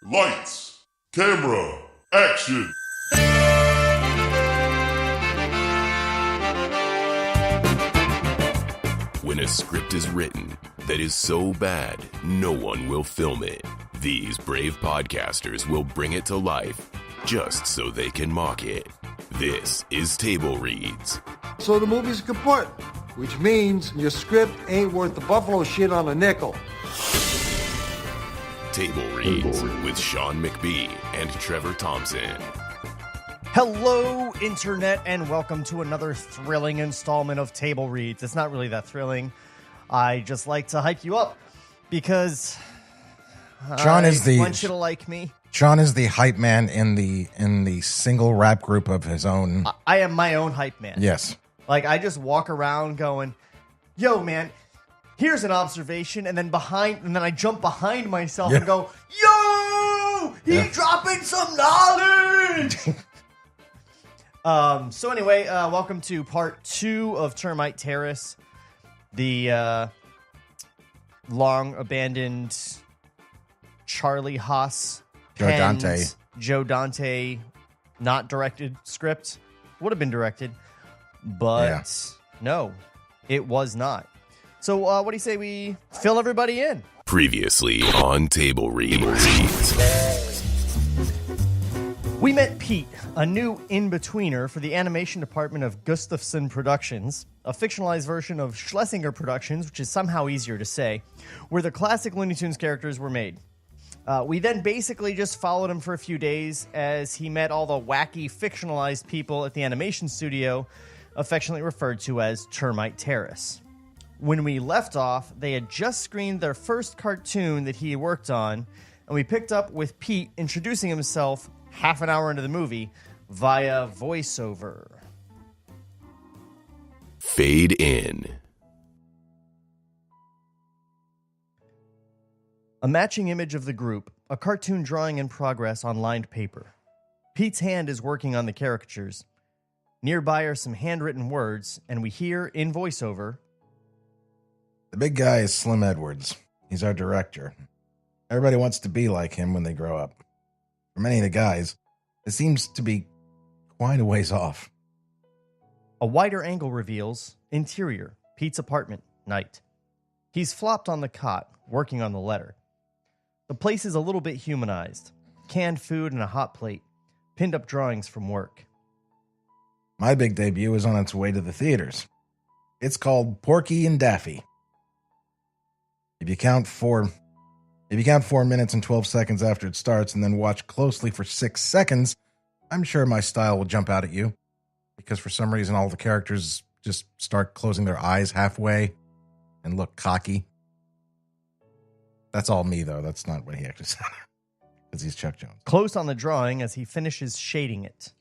Lights, camera, action! When a script is written that is so bad, no one will film it. These brave podcasters will bring it to life just so they can mock it. This is Table Reads. So the movie's kaput, which means your script ain't worth the buffalo shit on a nickel. Table Reads with Sean McBee and Trevor Thompson. Hello, Internet, and welcome to another thrilling installment of Table Reads. It's not really that thrilling. I just like to hype you up because Sean is the want you to like me. Sean is the hype man in the single rap group of his own. I am my own hype man. Yes. Like, I just walk around going, yo, man, here's an observation, and then I jump behind myself and go, yo, he's dropping some knowledge. So anyway, welcome to part 2 of Termite Terrace, the long abandoned Charlie Haas, Joe Dante, not directed script. Would have been directed, but no, it was not. So what do you say we fill everybody in? Previously on Table Reads. We met Pete, a new in-betweener for the animation department of Gustafson Productions, a fictionalized version of Schlesinger Productions, which is somehow easier to say, where the classic Looney Tunes characters were made. We then basically just followed him for a few days as he met all the wacky fictionalized people at the animation studio, affectionately referred to as Termite Terrace. When we left off, they had just screened their first cartoon that he worked on, and we picked up with Pete introducing himself half an hour into the movie via voiceover. Fade in. A matching image of the group, a cartoon drawing in progress on lined paper. Pete's hand is working on the caricatures. Nearby are some handwritten words, and we hear in voiceover, The big guy is Slim Edwards. He's our director. Everybody wants to be like him when they grow up. For many of the guys, it seems to be quite a ways off. a wider angle reveals interior, Pete's apartment, night. He's flopped on the cot, working on the letter. The place is a little bit humanized. Canned food and a hot plate. Pinned up drawings from work. My big debut is on its way to the theaters. It's called Porky and Daffy. If you count 4 minutes and 12 seconds after it starts and then watch closely for 6 seconds, I'm sure my style will jump out at you. Because for some reason all the characters just start closing their eyes halfway and look cocky. That's all me, though. That's not what he actually said. Because he's Chuck Jones. Close on the drawing as he finishes shading it.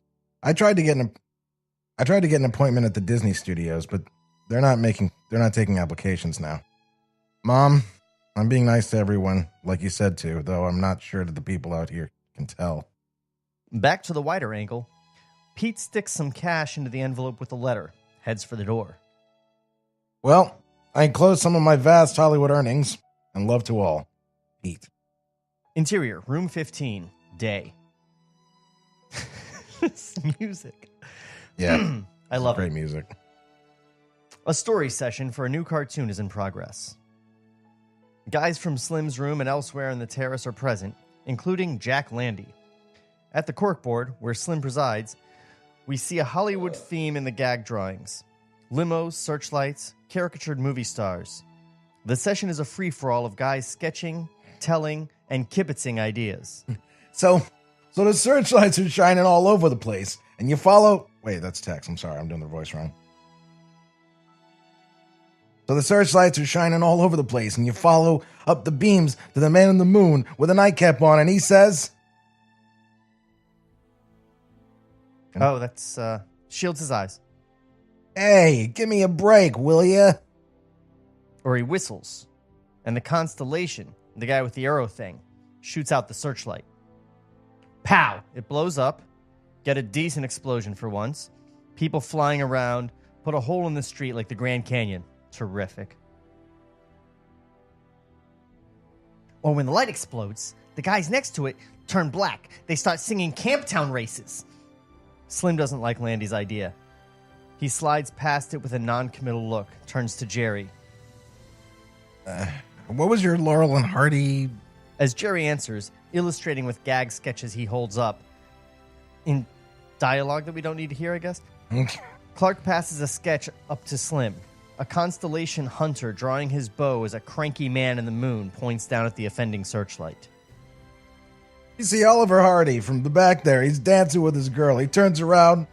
I tried to get an appointment at the Disney Studios, but they're not taking applications now. Mom, I'm being nice to everyone, like you said to, though I'm not sure that the people out here can tell. Back to the wider angle, Pete sticks some cash into the envelope with the letter, heads for the door. Well, I enclosed some of my vast Hollywood earnings, and love to all. Pete. Interior, room 15, day. This music. Yeah. I love great it. Music. A story session for a new cartoon is in progress. Guys from Slim's room and elsewhere in the terrace are present, including Jack Landy. At the corkboard, where Slim presides, we see a Hollywood theme in the gag drawings. Limos, searchlights, caricatured movie stars. The session is a free-for-all of guys sketching, telling, and kibitzing ideas. So the searchlights are shining all over the place, and you follow... Wait, that's text. I'm sorry, I'm doing the voice wrong. So the searchlights are shining all over the place, and you follow up the beams to the man in the moon with a nightcap on, and he says... Oh, that's, shields his eyes. Hey, give me a break, will ya? Or he whistles, and the constellation, the guy with the arrow thing, shoots out the searchlight. Pow! It blows up. Get a decent explosion for once. People flying around. Put a hole in the street like the Grand Canyon. Terrific. Or when the light explodes, The guys next to it turn black. They start singing Camptown races. Slim doesn't like Landy's idea. He slides past it with a non-committal look, turns to Jerry. What was your Laurel and Hardy? As Jerry answers, illustrating with gag sketches he holds up, in dialogue that we don't need to hear, I guess, Clark passes a sketch up to Slim. A constellation hunter drawing his bow as a cranky man in the moon points down at the offending searchlight. You see Oliver Hardy from the back there. He's dancing with his girl. He turns around.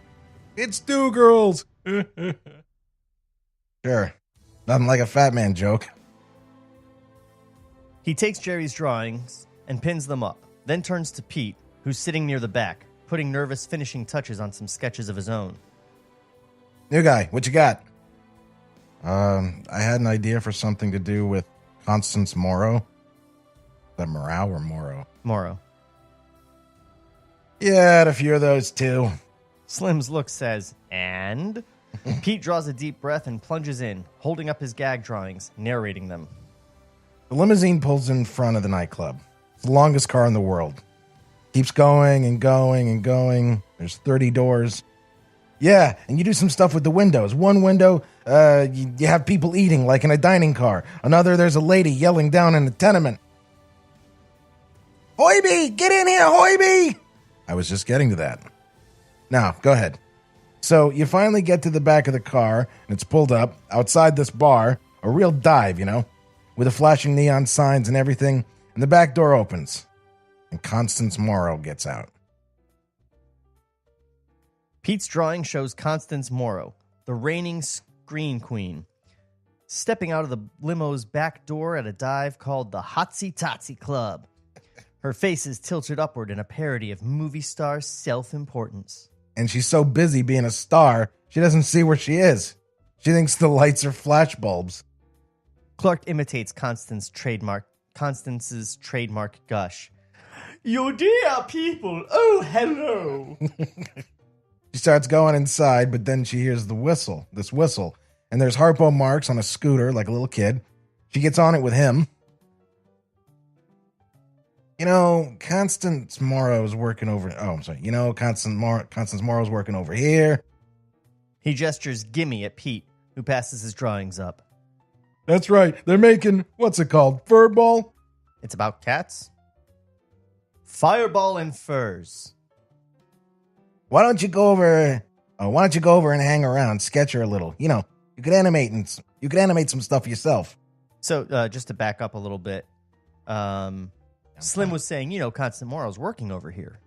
It's two girls. Sure. Nothing like a fat man joke. He takes Jerry's drawings and pins them up, then turns to Pete, who's sitting near the back, putting nervous finishing touches on some sketches of his own. New guy, what you got? I had an idea for something to do with Constance Morrow. Is that Morrow or Morrow? Morrow. Yeah, I had a few of those too. Slim's look says, and? Pete draws a deep breath and plunges in, holding up his gag drawings, narrating them. The limousine pulls in front of the nightclub. It's the longest car in the world. Keeps going and going and going. There's 30 doors. Yeah, and you do some stuff with the windows. One window, you have people eating like in a dining car. Another, there's a lady yelling down in a tenement. Hoiby, get in here, Hoiby! I was just getting to that. Now, go ahead. So you finally get to the back of the car, and it's pulled up outside this bar, a real dive, with the flashing neon signs and everything, and the back door opens, and Constance Morrow gets out. Pete's drawing shows Constance Morrow, the reigning screen queen, stepping out of the limo's back door at a dive called the Hotsy Totsy Club. Her face is tilted upward in a parody of movie star self-importance. And she's so busy being a star, she doesn't see where she is. She thinks the lights are flashbulbs. Clark imitates Constance's trademark gush. You dear people, oh, hello. She starts going inside, but then she hears this whistle, and there's Harpo Marx on a scooter like a little kid. She gets on it with him. Constance Morrow's working over... Oh, I'm sorry. Constance Morrow's working over here. He gestures gimme at Pete, who passes his drawings up. That's right. They're making, what's it called, furball? It's about cats? Fireball and furs. Why don't you go over and hang around, sketch her a little? You could animate some stuff yourself. So, just to back up a little bit, Slim was saying, Constance Morrow's working over here.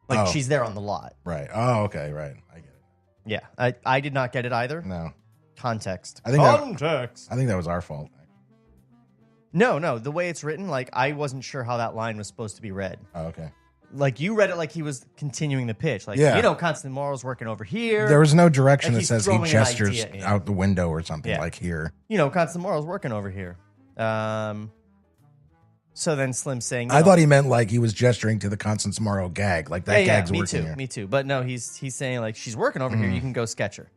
Like, she's there on the lot. Right. Oh, okay, right. I get it. Yeah, I did not get it either. No. Context. I think that was our fault. No, the way it's written, I wasn't sure how that line was supposed to be read. Oh, okay. You read it like he was continuing the pitch. Constance Morrow's working over here. There was no direction that says he throwing an gestures idea in. out the window or something like here. Constance Morrow's working over here. So then Slim's saying... I thought he meant like he was gesturing to the Constance Morrow gag. Like that gag's working here. Me too. But no, he's saying she's working over here. You can go sketch her.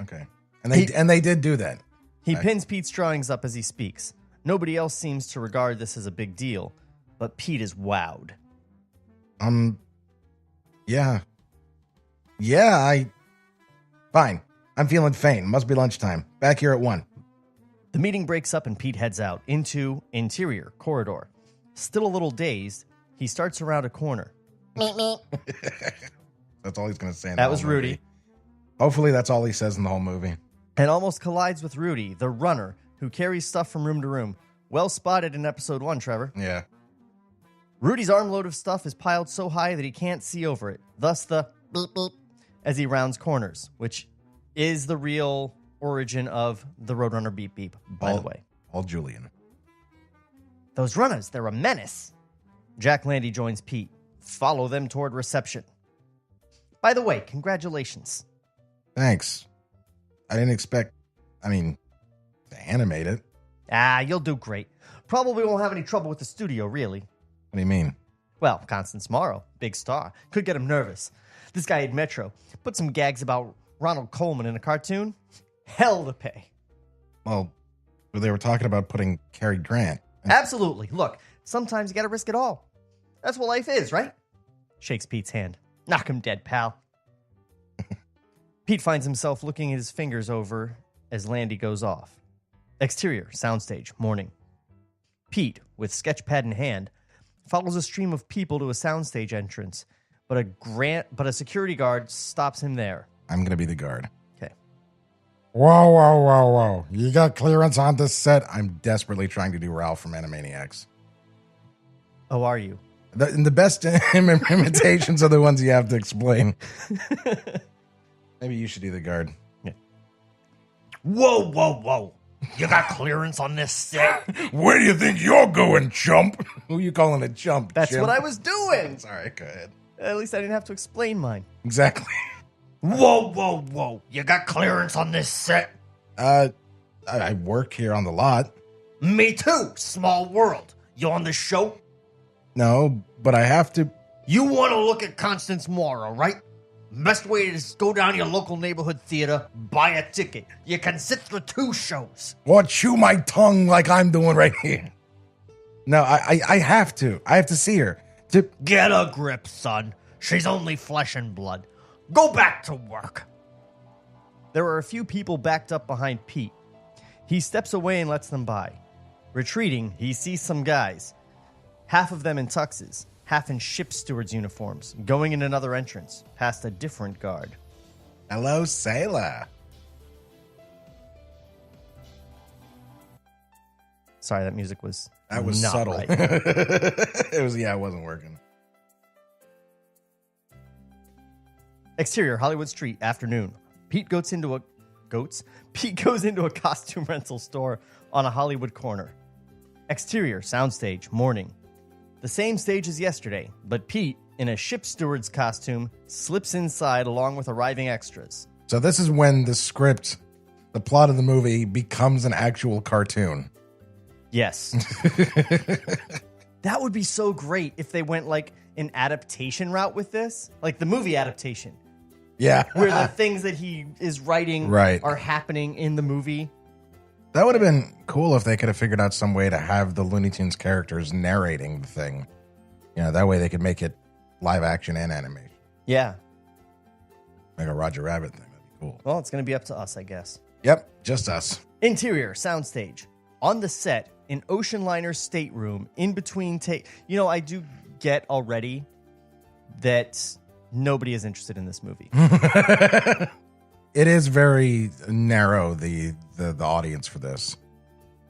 Okay. And they did do that. He pins Pete's drawings up as he speaks. Nobody else seems to regard this as a big deal, but Pete is wowed. Yeah, Fine. I'm feeling faint. Must be lunchtime. Back here at 1. The meeting breaks up and Pete heads out into interior corridor. Still a little dazed, he starts around a corner. That's all he's going to say in That was Rudy. Movie. Hopefully that's all he says in the whole movie. And almost collides with Rudy, the runner, who carries stuff from room to room. Well spotted in episode 1, Trevor. Yeah. Rudy's armload of stuff is piled so high that he can't see over it. Thus the beep beep as he rounds corners, which is the real origin of the Roadrunner beep beep, by the way. All Julian. Those runners, they're a menace. Jack Landy joins Pete. Follow them toward reception. By the way, congratulations. Thanks. I didn't expect, to animate it. You'll do great. Probably won't have any trouble with the studio, really. What do you mean? Well, Constance Morrow, big star. Could get him nervous. This guy at Metro put some gags about Ronald Coleman in a cartoon. Hell to pay. Well, they were talking about putting Cary Grant. Absolutely. Look, Sometimes you gotta risk it all. That's what life is, right? Shakes Pete's hand. Knock him dead, pal. Pete finds himself looking at his fingers over as Landy goes off. Exterior, soundstage, morning. Pete, with sketchpad in hand, follows a stream of people to a soundstage entrance, but a security guard stops him there. I'm going to be the guard. Okay. Whoa. You got clearance on this set? I'm desperately trying to do Ralph from Animaniacs. Oh, are you? The best imitations are the ones you have to explain. Maybe you should do the guard. Yeah. Whoa. You got clearance on this set? Where do you think you're going, chump? Who are you calling a chump? That's chimp? what I was doing. Sorry, go ahead. At least I didn't have to explain mine. Exactly. Whoa. You got clearance on this set? I work here on the lot. Me too. Small world. You on the show? No, but I have to. You want to look at Constance Morrow, right? Best way is go down to your local neighborhood theater, buy a ticket. You can sit through 2 shows. Or chew my tongue like I'm doing right here. No, I have to. I have to see her. Get a grip, son. She's only flesh and blood. Go back to work. There are a few people backed up behind Pete. He steps away and lets them by. Retreating, he sees some guys. Half of them in tuxes, half in ship stewards' uniforms, going in another entrance, past a different guard. Hello, sailor. Sorry, that music was That was not subtle. right. It wasn't working. Exterior, Hollywood Street, afternoon. Pete goes into a costume rental store on a Hollywood corner. Exterior, soundstage, morning. The same stage as yesterday, but Pete, in a ship steward's costume, slips inside along with arriving extras. So this is when the plot of the movie becomes an actual cartoon. Yes. That would be so great if they went like an adaptation route with this, like the movie adaptation. Yeah. Where the things that he is writing are happening in the movie. That would have been cool if they could have figured out some way to have the Looney Tunes characters narrating the thing. You know, that way they could make it live action and animation. Yeah. Like a Roger Rabbit thing. That'd be cool. Well, it's going to be up to us, I guess. Yep, just us. Interior, soundstage. On the set, an ocean liner stateroom in between I do get already that nobody is interested in this movie. It is very narrow, the audience for this.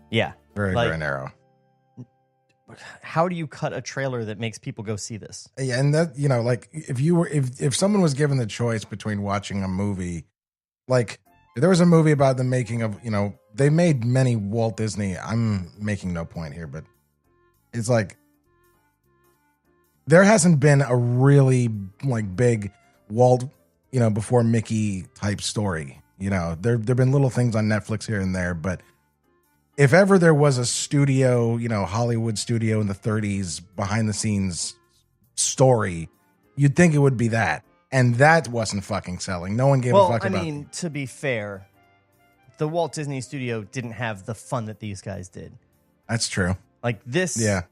Yeah. Very narrow. How do you cut a trailer that makes people go see this? Yeah, and that, like if someone was given the choice between watching a movie, like if there was a movie about the making of, they made many Walt Disney. I'm making no point here, but it's like there hasn't been a really big Walt, before Mickey type story. There've been little things on Netflix here and there, but if ever there was a studio, Hollywood studio in the 30s behind the scenes story, you'd think it would be that. And that wasn't fucking selling. No one gave a fuck about it. To be fair, the Walt Disney Studio didn't have the fun that these guys did. That's true. Like this, yeah.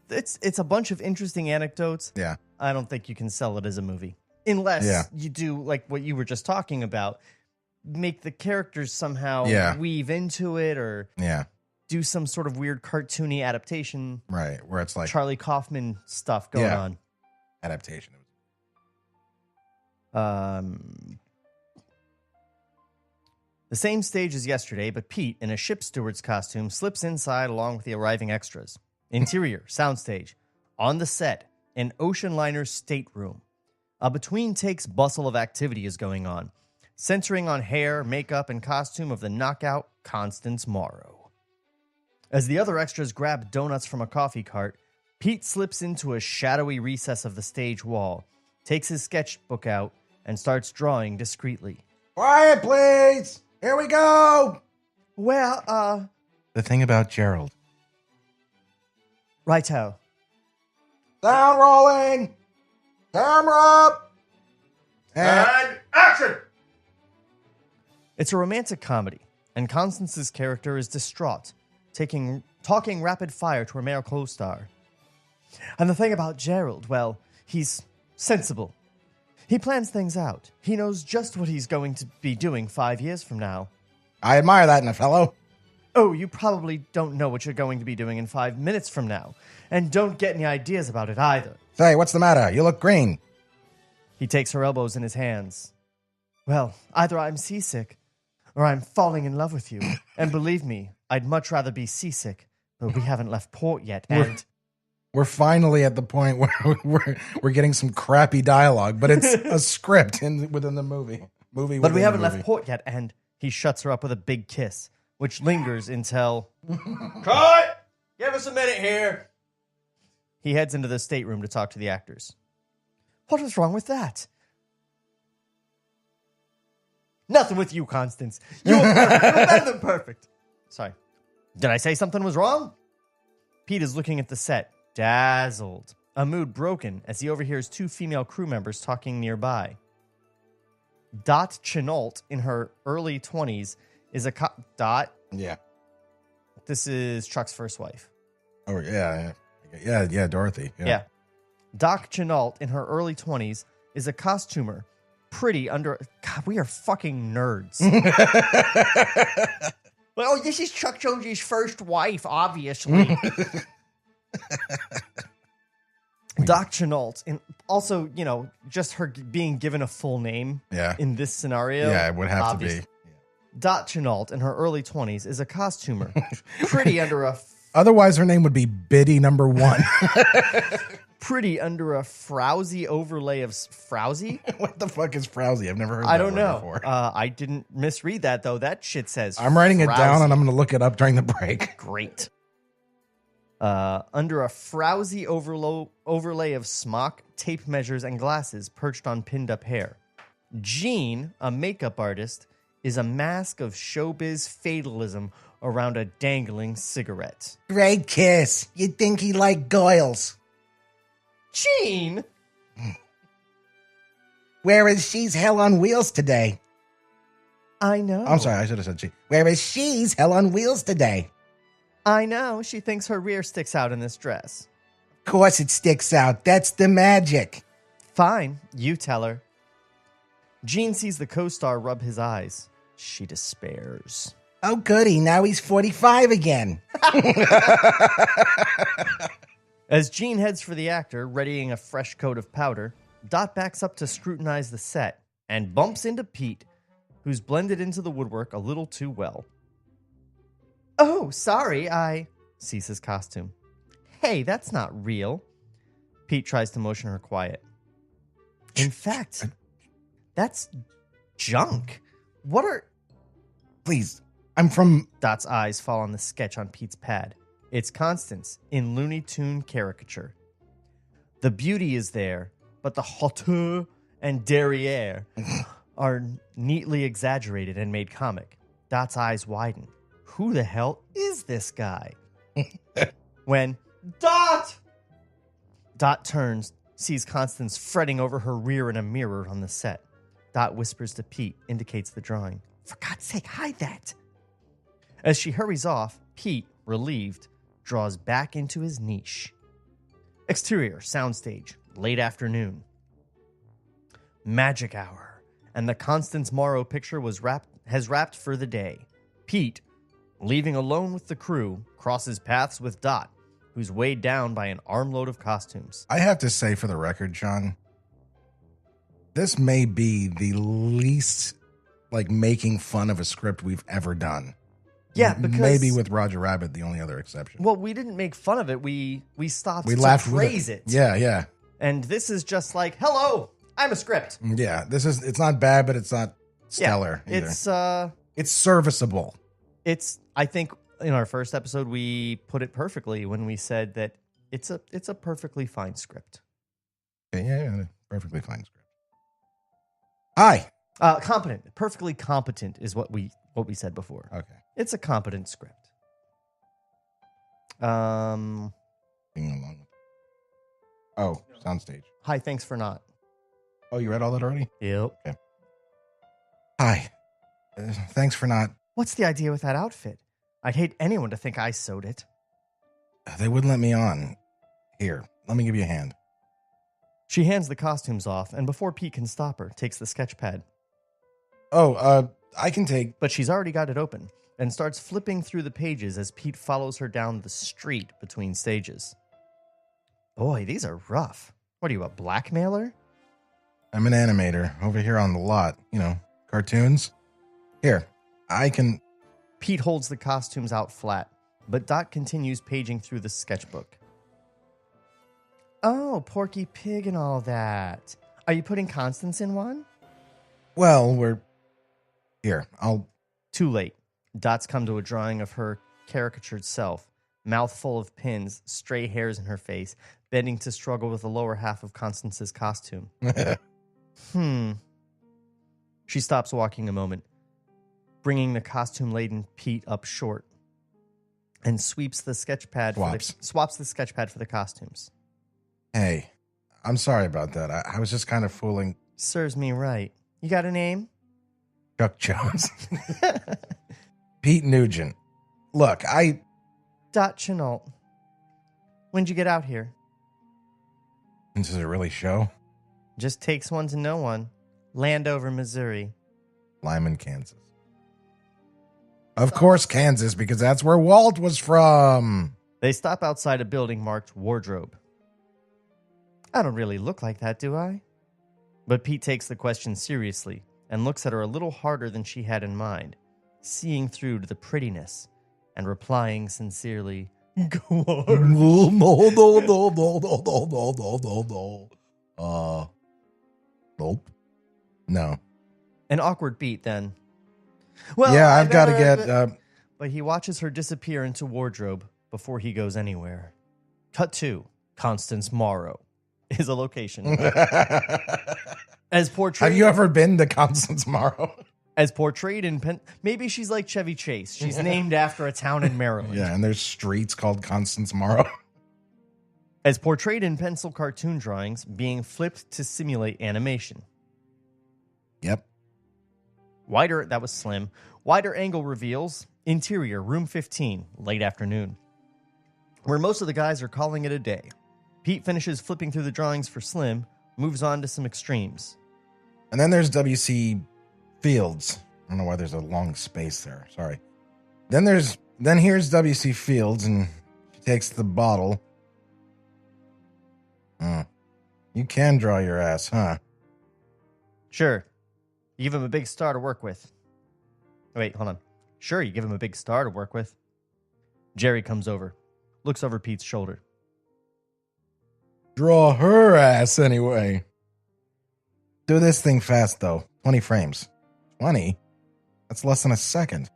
It's a bunch of interesting anecdotes. Yeah. I don't think you can sell it as a movie. Unless you do like what you were just talking about, make the characters somehow weave into it or do some sort of weird cartoony adaptation. Right, where it's like Charlie Kaufman stuff going on. Adaptation. The same stage as yesterday, but Pete, in a ship steward's costume, slips inside along with the arriving extras. Interior, soundstage. On the set, an ocean liner stateroom. A between-takes bustle of activity is going on, centering on hair, makeup, and costume of the knockout Constance Morrow. As the other extras grab donuts from a coffee cart, Pete slips into a shadowy recess of the stage wall, takes his sketchbook out, and starts drawing discreetly. Quiet, please! Here we go! Well, The thing about Gerald. Righto. Sound rolling! Camera up! And action! It's a romantic comedy, and Constance's character is distraught, talking rapid fire to her male co-star. And the thing about Gerald, well, he's sensible. He plans things out. He knows just what he's going to be doing 5 years from now. I admire that in a fellow. Oh, you probably don't know what you're going to be doing in 5 minutes from now. And don't get any ideas about it either. Say, what's the matter? You look green. He takes her elbows in his hands. Well, either I'm seasick, or I'm falling in love with you. And believe me, I'd much rather be seasick, but we haven't left port yet, and... We're finally at the point where we're getting some crappy dialogue, but it's a script within the movie. But we haven't left port yet, and he shuts her up with a big kiss, which lingers until... Cut! Give us a minute here. He heads into the stateroom to talk to the actors. What was wrong with that? Nothing with you, Constance. You're perfect. You're better than perfect. Sorry. Did I say something was wrong? Pete is looking at the set, dazzled, a mood broken as he overhears two female crew members talking nearby. Dot Chenault, in her early 20s, is a Dot? Yeah. This is Chuck's first wife. Oh, yeah, Dorothy. Yeah. Doc Chenault, in her early 20s, is a costumer. Pretty under... God, we are fucking nerds. Well, this is Chuck Jones's first wife, obviously. Doc Chenault, and also, just her being given a full name in this scenario. Yeah, it would have obviously. to be. Dot Chenault, in her early 20s, is a costumer. Pretty under a... Otherwise, her name would be Biddy number 1. Pretty under a frowsy overlay of... Frowsy? What the fuck is frowsy? I've never heard I that don't word know. before. I didn't misread that, though. That shit says I'm writing it down, frowsy. and I'm going to look it up during the break. Great. Under a frowsy overlay of smock, tape measures, and glasses perched on pinned-up hair. Jean, a makeup artist, is a mask of showbiz fatalism around a dangling cigarette. Great kiss. You'd think he liked Goyles. Jean? Whereas she's hell on wheels today. I know. I'm sorry, I should have said she. Whereas she's hell on wheels today. I know. She thinks her rear sticks out in this dress. Of course it sticks out. That's the magic. Fine. You tell her. Jean sees the co-star rub his eyes. She despairs. Oh, goody. Now he's 45 again. As Jean heads for the actor, readying a fresh coat of powder, Dot backs up to scrutinize the set and bumps into Pete, who's blended into the woodwork a little too well. Oh, sorry, I sees his costume. Hey, that's not real. Pete tries to motion her quiet. In fact, that's junk. What are... Please, I'm from... Dot's eyes fall on the sketch on Pete's pad. It's Constance in Looney Tune caricature. The beauty is there, but the hauteur and derriere are neatly exaggerated and made comic. Dot's eyes widen. Who the hell is this guy? When Dot turns, sees Constance fretting over her rear in a mirror on the set. Dot whispers to Pete, indicates the drawing. For God's sake, hide that. As she hurries off, Pete, relieved, draws back into his niche. Exterior, soundstage, late afternoon. Magic hour, and the Constance Morrow picture has wrapped for the day. Pete, leaving alone with the crew, crosses paths with Dot, who's weighed down by an armload of costumes. I have to say, for the record, Sean, this may be the least, making fun of a script we've ever done. Yeah, because... Maybe with Roger Rabbit, the only other exception. Well, we didn't make fun of it. We stopped we to laughed praise it. Yeah. And this is just like, hello, I'm a script. Yeah, it's not bad, but it's not stellar either. It's serviceable. I think in our first episode, we put it perfectly when we said that it's a perfectly fine script. Yeah, perfectly fine script. Hi. Competent. Perfectly competent is what we said before. Okay. It's a competent script. Being along with... Oh, soundstage. Hi, thanks for not. Oh, you read all that already? Yep. Okay. Hi. Thanks for not... What's the idea with that outfit? I'd hate anyone to think I sewed it. They wouldn't let me on. Here. let me give you a hand. She hands the costumes off, and before Pete can stop her, takes the sketch pad. Oh, I can take... But she's already got it open, and starts flipping through the pages as Pete follows her down the street between stages. Boy, these are rough. What are you, a blackmailer? I'm an animator over here on the lot. You know, cartoons. Here, I can... Pete holds the costumes out flat, but Dot continues paging through the sketchbook. Oh, Porky Pig and all that. Are you putting Constance in one? Well, we're... Here, I'll... Too late. Dot's come to a drawing of her caricatured self, mouth full of pins, stray hairs in her face, bending to struggle with the lower half of Constance's costume. She stops walking a moment, bringing the costume-laden Pete up short, and sweeps the sketchpad. Swaps the sketchpad for the costumes. Hey, I'm sorry about that. I was just kind of fooling. Serves me right. You got a name? Chuck Jones. Pete Nugent. Look, Dot Chenault. When'd you get out here? Does it really show? Just takes one to know one. Landover, Missouri. Lyman, Kansas. Of course, Kansas, because that's where Walt was from. They stop outside a building marked Wardrobe. I don't really look like that, do I? But Pete takes the question seriously and looks at her a little harder than she had in mind, seeing through to the prettiness and replying sincerely, Go on. No. Nope. No. An awkward beat then. Well, yeah, I've got to get... But he watches her disappear into Wardrobe before he goes anywhere. Cut 2. Constance Morrow is a location. As portrayed... Have you ever been to Constance Morrow? As portrayed in... Maybe she's like Chevy Chase. She's named after a town in Maryland. Yeah, and there's streets called Constance Morrow. As portrayed in pencil cartoon drawings being flipped to simulate animation. Yep. That was slim. Wider angle reveals, interior, room 15, late afternoon. Where most of the guys are calling it a day. Pete finishes flipping through the drawings for Slim, moves on to some extremes. And then there's W.C. Fields. I don't know why there's a long space there. Sorry. Then here's W.C. Fields, and she takes the bottle. You can draw your ass, huh? Sure. You give him a big star to work with. Wait, hold on. Sure, you give him a big star to work with. Jerry comes over, looks over Pete's shoulder. Draw her ass anyway. Do this thing fast, though. 20 frames. 20? That's less than a second.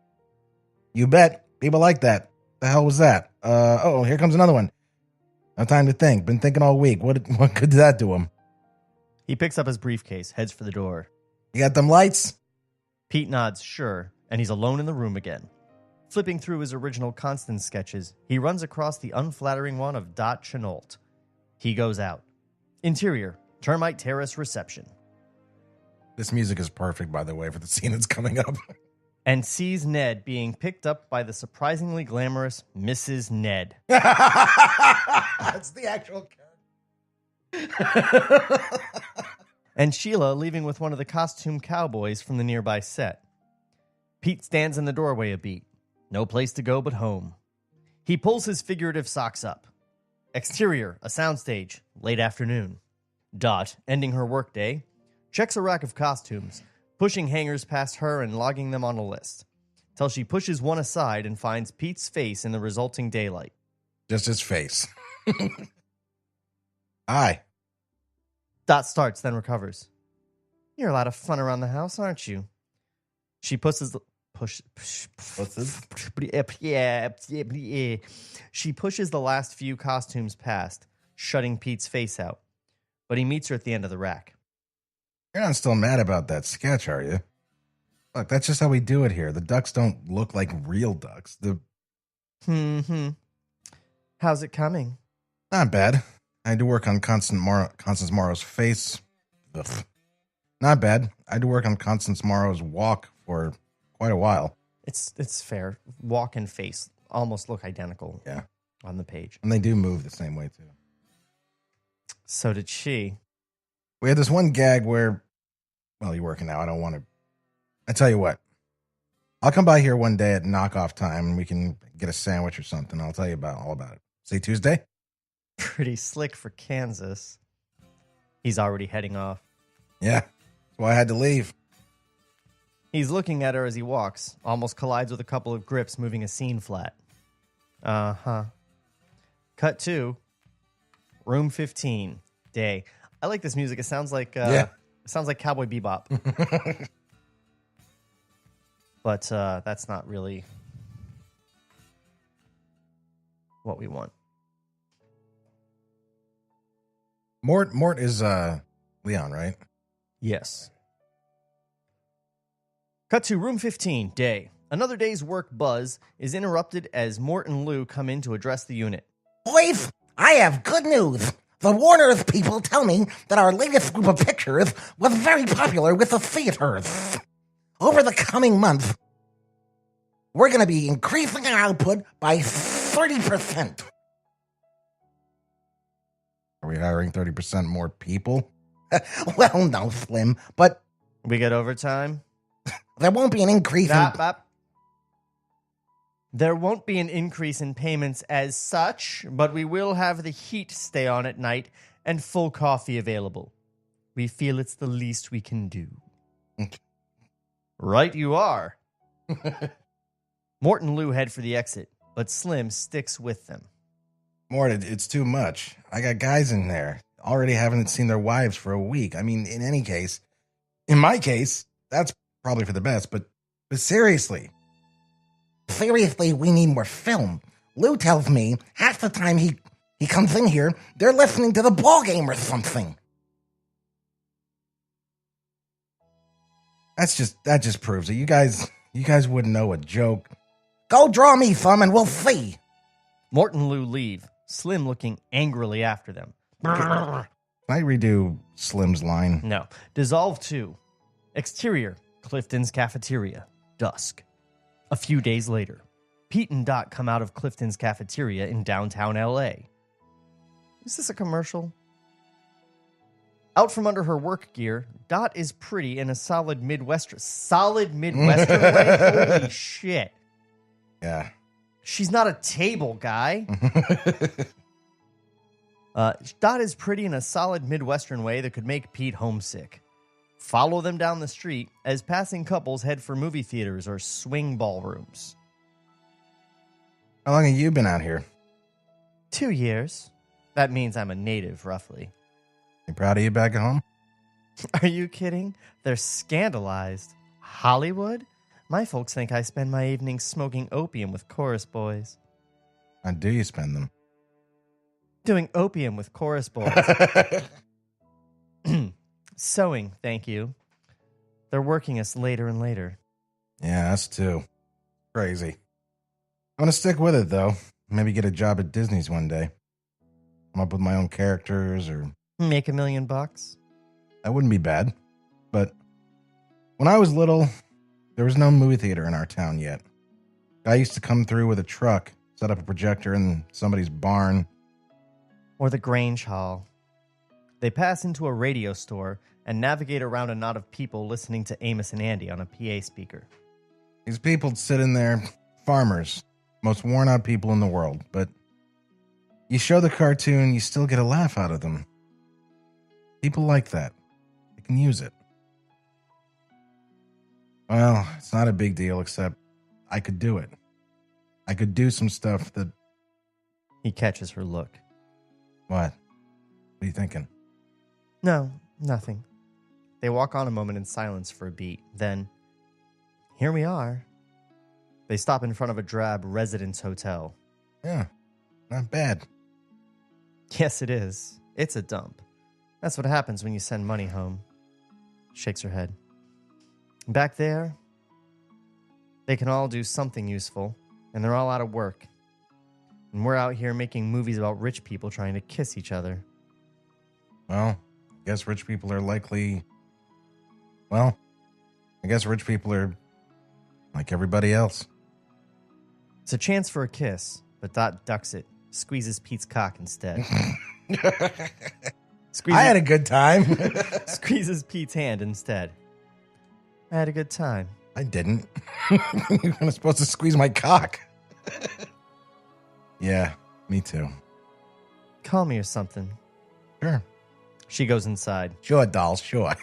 You bet. People like that. The hell was that? Here comes another one. No time to think. Been thinking all week. What could that do him? He picks up his briefcase, heads for the door. You got them lights? Pete nods, sure, and he's alone in the room again. Flipping through his original Constance sketches, he runs across the unflattering one of Dot Chenault. He goes out. Interior, Termite Terrace reception. This music is perfect, by the way, for the scene that's coming up. And sees Ned being picked up by the surprisingly glamorous Mrs. Ned. That's the actual character. And Sheila leaving with one of the costume cowboys from the nearby set. Pete stands in the doorway a beat. No place to go but home. He pulls his figurative socks up. Exterior, a soundstage, late afternoon. Dot, ending her workday, checks a rack of costumes, pushing hangers past her and logging them on a list, till she pushes one aside and finds Pete's face in the resulting daylight. Just his face. Hi. Dot starts, then recovers. You're a lot of fun around the house, aren't you? She pushes the She pushes the last few costumes past, shutting Pete's face out. But he meets her at the end of the rack. You're not still mad about that sketch, are you? Look, that's just how we do it here. The ducks don't look like real ducks. How's it coming? Not bad. I had to work on Constance Morrow's face. Ugh. Not bad. I had to work on Constance Morrow's walk for quite a while. It's fair. Walk and face almost look identical. Yeah. On the page. And they do move the same way, too. So did she. We had this one gag where, well, you're working now. I don't want to. I tell you what. I'll come by here one day at knockoff time and we can get a sandwich or something. I'll tell you all about it. Say Tuesday? Pretty slick for Kansas. He's already heading off. Yeah. That's why I had to leave. He's looking at her as he walks, almost collides with a couple of grips moving a scene flat. Uh-huh. Cut to room 15, day. I like this music. It sounds like it sounds like Cowboy Bebop. But that's not really what we want. Mort is Leon, right? Yes. Cut to room 15, day. Another day's work buzz is interrupted as Mort and Lou come in to address the unit. Boys, I have good news. The Warner's people tell me that our latest group of pictures was very popular with the theaters. Over the coming month, we're going to be increasing our output by 30%. Are we hiring 30% more people? Well, no, Slim, but We get overtime? there won't be an increase There won't be an increase in payments as such, but we will have the heat stay on at night and full coffee available. We feel it's the least we can do. Right you are. Mort and Lou head for the exit, but Slim sticks with them. Mort, it's too much. I got guys in there already haven't seen their wives for a week. I mean, in my case, that's probably for the best, but seriously. Seriously, we need more film. Lou tells me half the time he comes in here, they're listening to the ball game or something. That just proves it. You guys wouldn't know a joke. Go draw me some and we'll see. Mort and Lou leave, Slim looking angrily after them. Can I redo Slim's line? No. Dissolve 2. Exterior, Clifton's cafeteria. Dusk. A few days later, Pete and Dot come out of Clifton's cafeteria in downtown L.A. Is this a commercial? Out from under her work gear, Dot is pretty in a solid Midwestern way? Holy shit. Yeah. She's not a table guy. Dot is pretty in a solid Midwestern way that could make Pete homesick. Follow them down the street as passing couples head for movie theaters or swing ballrooms. How long have you been out here? 2 years. That means I'm a native, roughly. You proud of you back at home? Are you kidding? They're scandalized. Hollywood? My folks think I spend my evenings smoking opium with chorus boys. How do you spend them? Doing opium with chorus boys. Sewing, thank you. They're working us later and later. Yeah, us too. Crazy. I'm gonna stick with it though. Maybe get a job at Disney's one day. Come up with my own characters or Make $1 million. that wouldn't be bad. But when I was little, there was no movie theater in our town yet. Guy used to come through with a truck, set up a projector in somebody's barn. Or the Grange Hall. They pass into a radio store and navigate around a knot of people listening to Amos and Andy on a PA speaker. These people sit in there, farmers, most worn out people in the world, but you show the cartoon, you still get a laugh out of them. People like that. They can use it. Well, it's not a big deal, except I could do it. I could do some stuff that... He catches her look. What? What are you thinking? No, nothing. They walk on a moment in silence for a beat. Then, here we are. They stop in front of a drab residence hotel. Yeah, not bad. Yes, it is. It's a dump. That's what happens when you send money home. Shakes her head. Back there, they can all do something useful, and they're all out of work. And we're out here making movies about rich people trying to kiss each other. Well, I guess rich people are likely... Well, I guess rich people are like everybody else. It's a chance for a kiss, but Dot ducks it, squeezes Pete's cock instead. I had a good time. Squeezes Pete's hand instead. I had a good time. I didn't. You're not supposed to squeeze my cock. Yeah, me too. Call me or something. Sure. She goes inside. Sure, dolls, sure.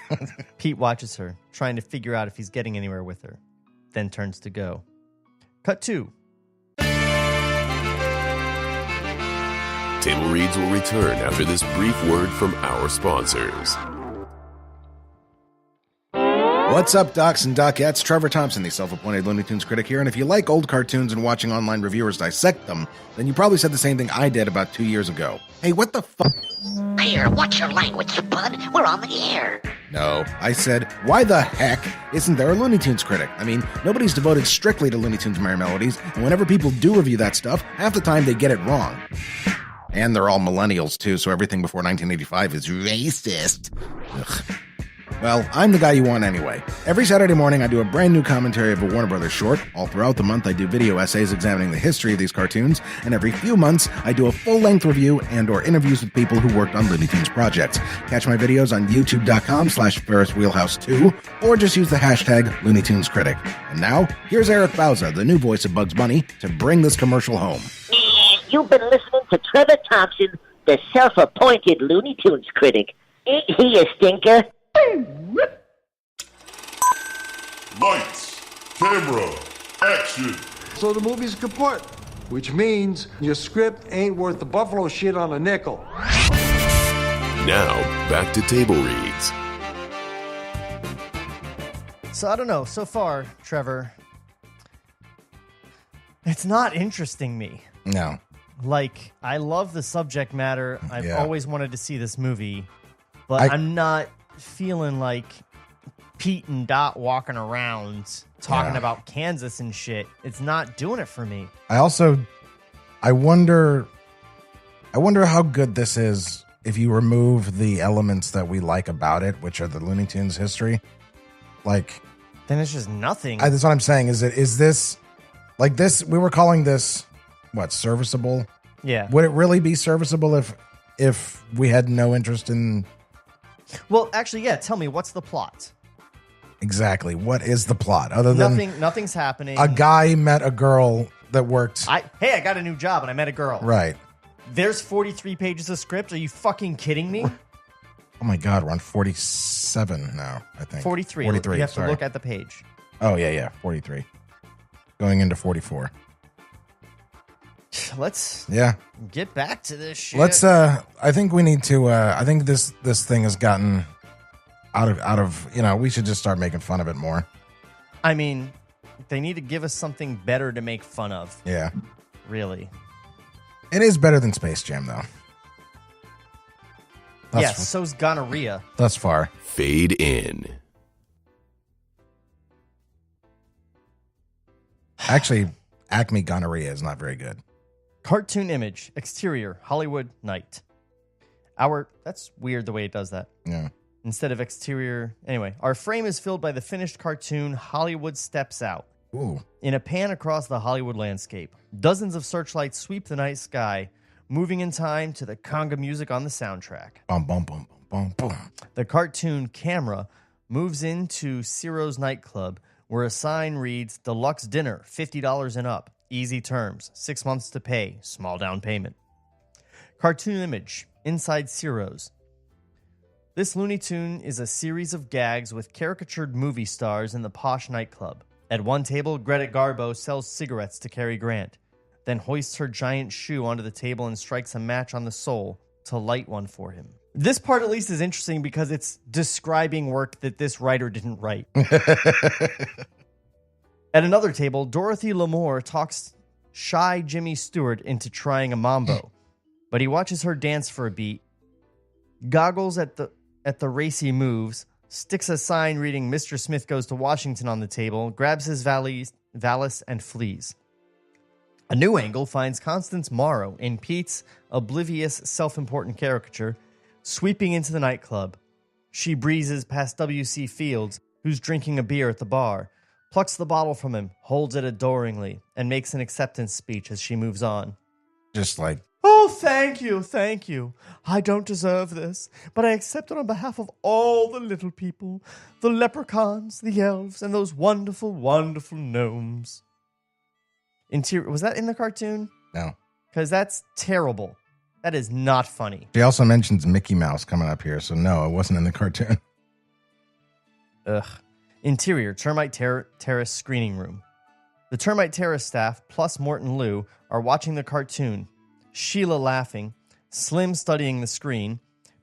Pete watches her, trying to figure out if he's getting anywhere with her, then turns to go. Cut 2. Table Reads will return after this brief word from our sponsors. What's up, docs and docettes? Trevor Thompson, the self-appointed Looney Tunes critic here, and if you like old cartoons and watching online reviewers dissect them, then you probably said the same thing I did about 2 years ago. Hey, what the fuck? Here, watch your language, bud. We're on the air. No, I said, why the heck isn't there a Looney Tunes critic? I mean, nobody's devoted strictly to Looney Tunes Merry Melodies, and whenever people do review that stuff, half the time they get it wrong. And they're all millennials, too, so everything before 1985 is racist. Ugh. Well, I'm the guy you want anyway. Every Saturday morning, I do a brand new commentary of a Warner Brothers short. All throughout the month, I do video essays examining the history of these cartoons. And every few months, I do a full-length review and or interviews with people who worked on Looney Tunes projects. Catch my videos on youtube.com/FerrisWheelhouse2 or just use the hashtag Looney Tunes Critic. And now, here's Eric Bauza, the new voice of Bugs Bunny, to bring this commercial home. You've been listening to Trevor Thompson, the self-appointed Looney Tunes critic. Ain't he a stinker? Lights, camera, action. So the movie's kaput, which means your script ain't worth the buffalo shit on a nickel. Now, back to Table Reads. So I don't know. So far, Trevor, it's not interesting me. No. Like, I love the subject matter. I've Yeah. always wanted to see this movie, but I'm not feeling like Pete and Dot walking around talking about Kansas and shit. It's not doing it for me. I wonder how good this is if you remove the elements that we like about it, which are the Looney Tunes history. Like, Then it's just nothing. that's what I'm saying. Is this like this? We were calling this what, serviceable? Yeah. Would it really be serviceable if we had no interest in Well, actually, yeah. Tell me, what's the plot? exactly what is the plot other than Nothing's happening. a guy met a girl that worked Hey, I got a new job and I met a girl. right? There's 43 pages of script. Are you fucking kidding me? Oh my God, we're on 47 now. I think 43. 43. You have sorry. to look at the page. Oh yeah, 43. Going into 44. Let's Yeah. get back to this shit. Let's I think we need to I think this thing has gotten out of we should just start making fun of it more. I mean, they need to give us something better to make fun of. Yeah. Really. It is better than Space Jam though. Yes, so's gonorrhea. Thus far. Fade in. Actually, Acme Gonorrhea is not very good. Cartoon image, exterior, Hollywood, night. That's weird the way it does that. Yeah. Instead of exterior. Anyway, our frame is filled by the finished cartoon Hollywood Steps Out. Ooh. In a pan across the Hollywood landscape, dozens of searchlights sweep the night sky, moving in time to the conga music on the soundtrack. Bum bum bum bum bum bum. The cartoon camera moves into Ciro's nightclub, where a sign reads, Deluxe Dinner, $50 and up. Easy terms, 6 months to pay, small down payment. Cartoon image, inside Ciro's. This Looney Tune is a series of gags with caricatured movie stars in the posh nightclub. At one table, Greta Garbo sells cigarettes to Cary Grant, then hoists her giant shoe onto the table and strikes a match on the sole to light one for him. This part at least is interesting because it's describing work that this writer didn't write. At another table, Dorothy Lamour talks shy Jimmy Stewart into trying a mambo, but he watches her dance for a beat, goggles at the racy moves, sticks a sign reading Mr. Smith Goes to Washington on the table, grabs his valise, and flees. A new angle finds Constance Morrow in Pete's oblivious, self-important caricature, sweeping into the nightclub. She breezes past W.C. Fields, who's drinking a beer at the bar, plucks the bottle from him, holds it adoringly, and makes an acceptance speech as she moves on. Just like, Oh, Oh, thank you, thank you. I don't deserve this, but I accept it on behalf of all the little people, the leprechauns, the elves, and those wonderful, wonderful gnomes. Was that in the cartoon? No. Because that's terrible. That is not funny. She also mentions Mickey Mouse coming up here, so no, it wasn't in the cartoon. Ugh. Interior, Termite Terrace screening room. The Termite Terrace staff, plus Morton Liu, are watching the cartoon. Sheila laughing, Slim studying the screen,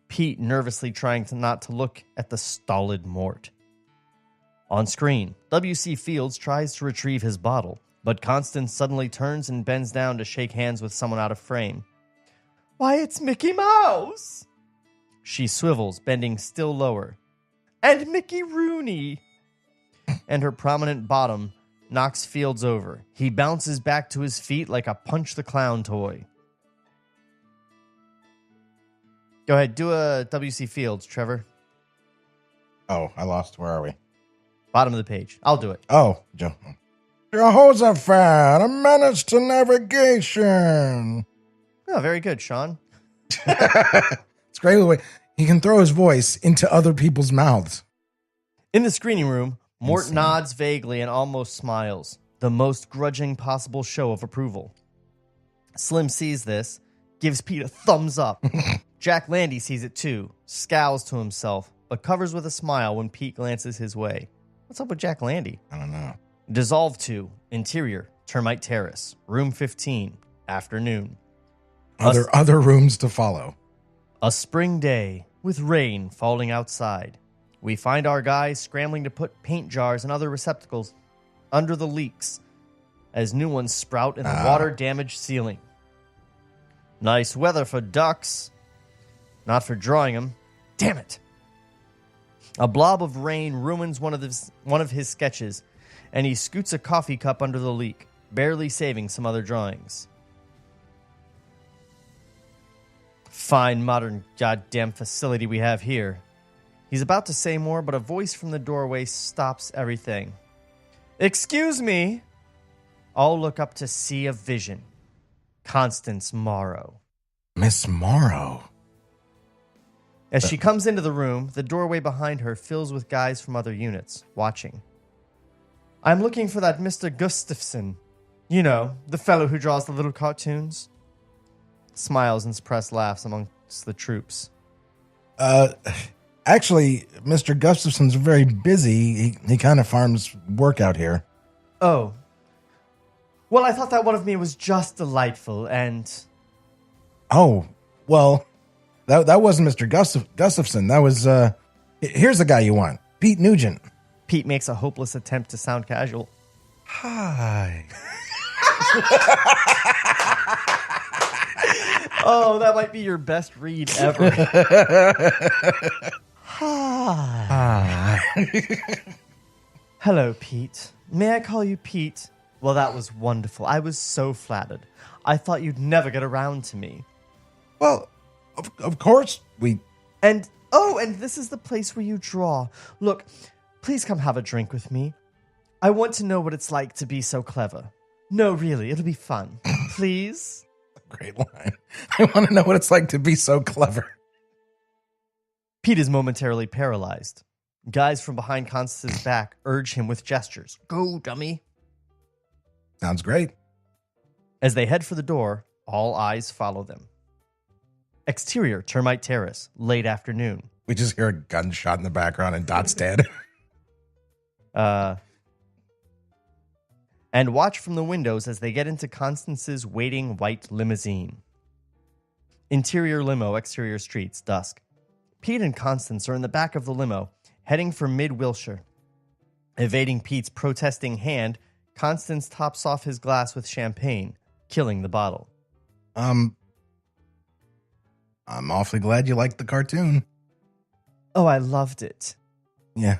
Pete nervously trying not to look at the stolid Mort. On screen, W.C. Fields tries to retrieve his bottle, but Constance suddenly turns and bends down to shake hands with someone out of frame. Why, it's Mickey Mouse! She swivels, bending still lower. And Mickey Rooney! And her prominent bottom knocks Fields over. He bounces back to his feet like a Punch the Clown toy. Go ahead, do a W.C. Fields, Trevor. Oh, I lost. Where are we? Bottom of the page. I'll do it. Oh, Jehoshaphat, a menace to navigation. Oh, very good, Sean. It's great the way he can throw his voice into other people's mouths. In the screening room, Mort nods vaguely and almost smiles. The most grudging possible show of approval. Slim sees this, gives Pete a thumbs up. Jack Landy sees it too, scowls to himself, but covers with a smile when Pete glances his way. What's up with Jack Landy? I don't know. Dissolve 2, Interior, Termite Terrace, Room 15, afternoon. Other rooms to follow. A spring day with rain falling outside. We find our guys scrambling to put paint jars and other receptacles under the leaks as new ones sprout in the water-damaged ceiling. Nice weather for ducks. Not for drawing them. Damn it. A blob of rain ruins one of his sketches, and he scoots a coffee cup under the leak, barely saving some other drawings. Fine modern goddamn facility we have here. He's about to say more, but a voice from the doorway stops everything. Excuse me. All look up to see a vision. Constance Morrow. Miss Morrow. As she comes into the room, the doorway behind her fills with guys from other units, watching. I'm looking for that Mr. Gustafson. You know, the fellow who draws the little cartoons. Smiles and suppressed laughs amongst the troops. Actually, Mr. Gustafson's very busy. He kind of farms work out here. Oh. Well, I thought that one of me was just delightful, and... Oh, well, that wasn't Mr. Gustafson. That was, here's the guy you want. Pete Nugent. Pete makes a hopeless attempt to sound casual. Hi. Oh, that might be your best read ever. Hi. Hello, Pete. May I call you Pete? Well, that was wonderful. I was so flattered. I thought you'd never get around to me. Well, of course we... And this is the place where you draw. Look, please come have a drink with me. I want to know what it's like to be so clever. No, really, it'll be fun. Please? Great line. I want to know what it's like to be so clever. Pete is momentarily paralyzed. Guys from behind Constance's back urge him with gestures. Go, dummy. Sounds great. As they head for the door, all eyes follow them. Exterior, Termite Terrace, late afternoon. We just hear a gunshot in the background and Dot's dead. And watch from the windows as they get into Constance's waiting white limousine. Interior limo, exterior streets, dusk. Pete and Constance are in the back of the limo, heading for mid-Wilshire. Evading Pete's protesting hand, Constance tops off his glass with champagne, killing the bottle. I'm awfully glad you liked the cartoon. Oh, I loved it. Yeah.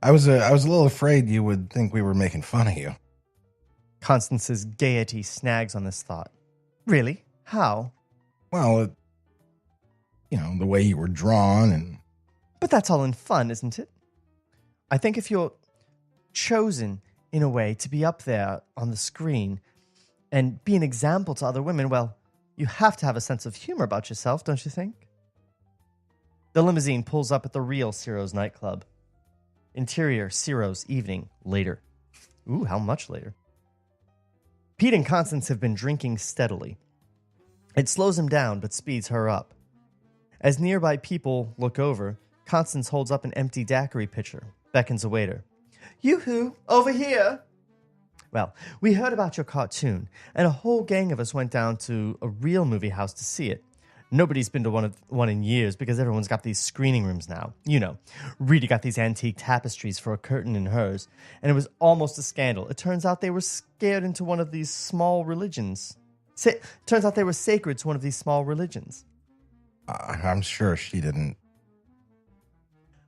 I was a little afraid you would think we were making fun of you. Constance's gaiety snags on this thought. Really? How? Well, the way you were drawn and... But that's all in fun, isn't it? I think if you're chosen, in a way, to be up there on the screen and be an example to other women, well, You have to have a sense of humor about yourself, don't you think? The limousine pulls up at the real Ciro's nightclub. Interior, Ciro's, evening, later. Ooh, how much later? Pete and Constance have been drinking steadily. It slows him down, but speeds her up. As nearby people look over, Constance holds up an empty daiquiri pitcher, beckons a waiter. Yoo-hoo, over here! Well, we heard about your cartoon, and a whole gang of us went down to a real movie house to see it. Nobody's been to one in years because everyone's got these screening rooms now. You know, Rita got these antique tapestries for a curtain in hers, and it was almost a scandal. It turns out they were scared into one of these small religions. Turns out they were sacred to one of these small religions. I'm sure she didn't.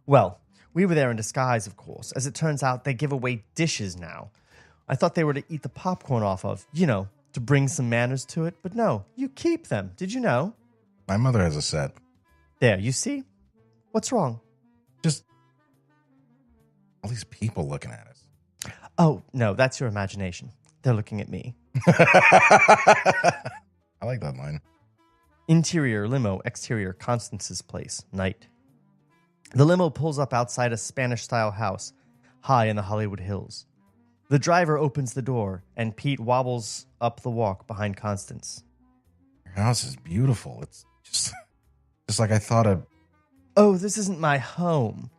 Well, we were there in disguise, of course. As it turns out, they give away dishes now. I thought they were to eat the popcorn off of, you know, to bring some manners to it. But no, you keep them. Did you know? My mother has a set. There, you see? What's wrong? Just all these people looking at us. Oh, no, that's your imagination. They're looking at me. I like that line. Interior, limo, exterior, Constance's place, night. The limo pulls up outside a Spanish-style house, high in the Hollywood Hills. The driver opens the door, and Pete wobbles up the walk behind Constance. Your house is beautiful. It's just like I thought of. Oh, this isn't my home.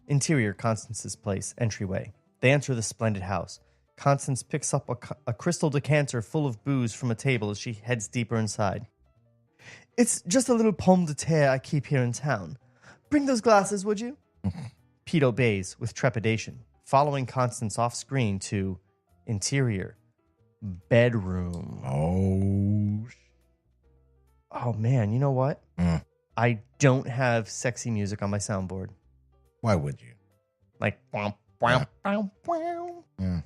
Interior, Constance's place, entryway. They enter the splendid house. Constance picks up a crystal decanter full of booze from a table as she heads deeper inside. It's just a little pomme de terre I keep here in town. Bring those glasses, would you? Pete obeys with trepidation, following Constance off screen to interior, bedroom. Oh, man, you know what? I don't have sexy music on my soundboard. Why would you? Like, wow, wow, wow, wow. Yeah.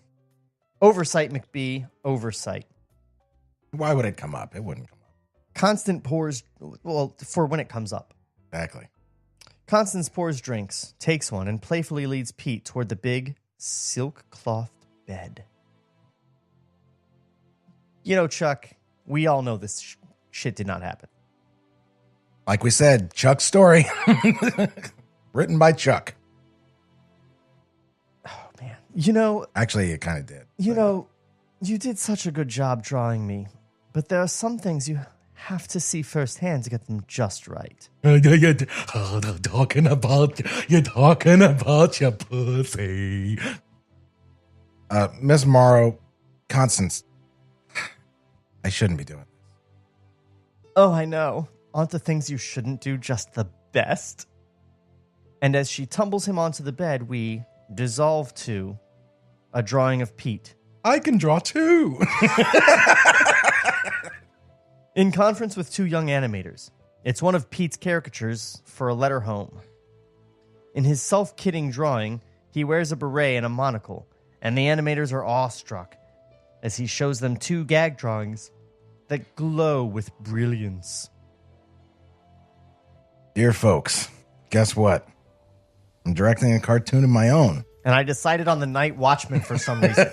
Oversight, McBee, oversight. Why would it come up? It wouldn't come up. Constant pours, well, for when it comes up. Exactly. Constance pours drinks, takes one, and playfully leads Pete toward the big, silk-clothed bed. You know, Chuck, we all know this shit did not happen. Like we said, Chuck's story. Written by Chuck. Oh, man. You know... Actually, it kind of did. You know, you did such a good job drawing me, but there are some things you have to see firsthand to get them just right. You're talking about your pussy. Miss Morrow, Constance, I shouldn't be doing this. Oh, I know. Aren't the things you shouldn't do just the best? And as she tumbles him onto the bed, we dissolve to a drawing of Pete. I can draw too. In conference with two young animators. It's one of Pete's caricatures for a letter home. In his self-kidding drawing, he wears a beret and a monocle, and the animators are awestruck as he shows them two gag drawings that glow with brilliance. Dear folks, guess what? I'm directing a cartoon of my own. And I decided on the Night Watchman for some reason.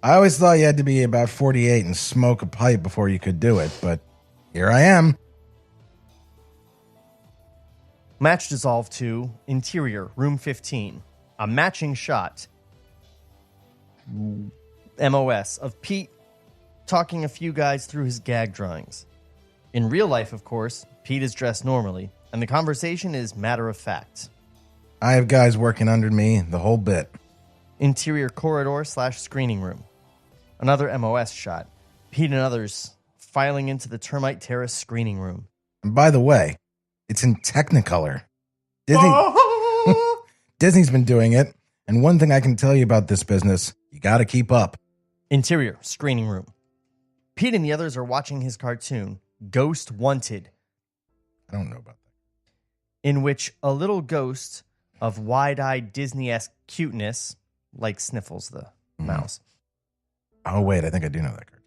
I always thought you had to be about 48 and smoke a pipe before you could do it, but here I am. Match dissolved to interior, room 15. A matching shot. MOS of Pete talking a few guys through his gag drawings. In real life, of course, Pete is dressed normally, and the conversation is matter of fact. I have guys working under me the whole bit. Interior corridor / screening room. Another MOS shot. Pete and others filing into the Termite Terrace screening room. And by the way, it's in Technicolor. Disney's been doing it, and one thing I can tell you about this business, you gotta keep up. Interior screening room. Pete and the others are watching his cartoon, Ghost Wanted. I don't know about that. In which a little ghost of wide-eyed Disney-esque cuteness, like Sniffles the mouse, Oh, wait, I think I do know that cartoon.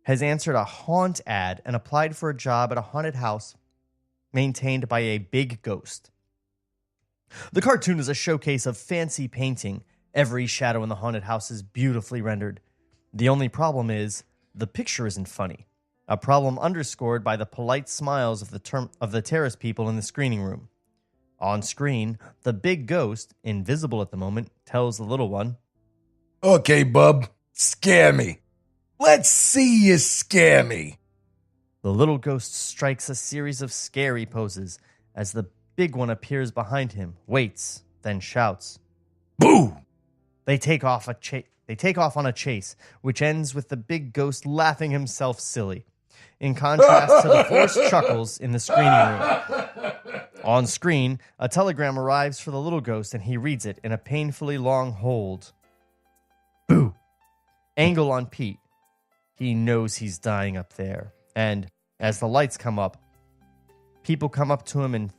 has answered a haunt ad and applied for a job at a haunted house maintained by a big ghost. The cartoon is a showcase of fancy painting. Every shadow in the haunted house is beautifully rendered. The only problem is the picture isn't funny. a problem underscored by the polite smiles of the Terrace people in the screening room. On screen, the big ghost, invisible at the moment, tells the little one, Okay, bub, scare me. Let's see you scare me. The little ghost strikes a series of scary poses as the big one appears behind him, waits, then shouts. Boo! They take off on a chase, which ends with the big ghost laughing himself silly, in contrast to the forced chuckles in the screening room. On screen, a telegram arrives for the little ghost, and he reads it in a painfully long hold. Boo! Angle on Pete. He knows he's dying up there. And as the lights come up, people come up to him and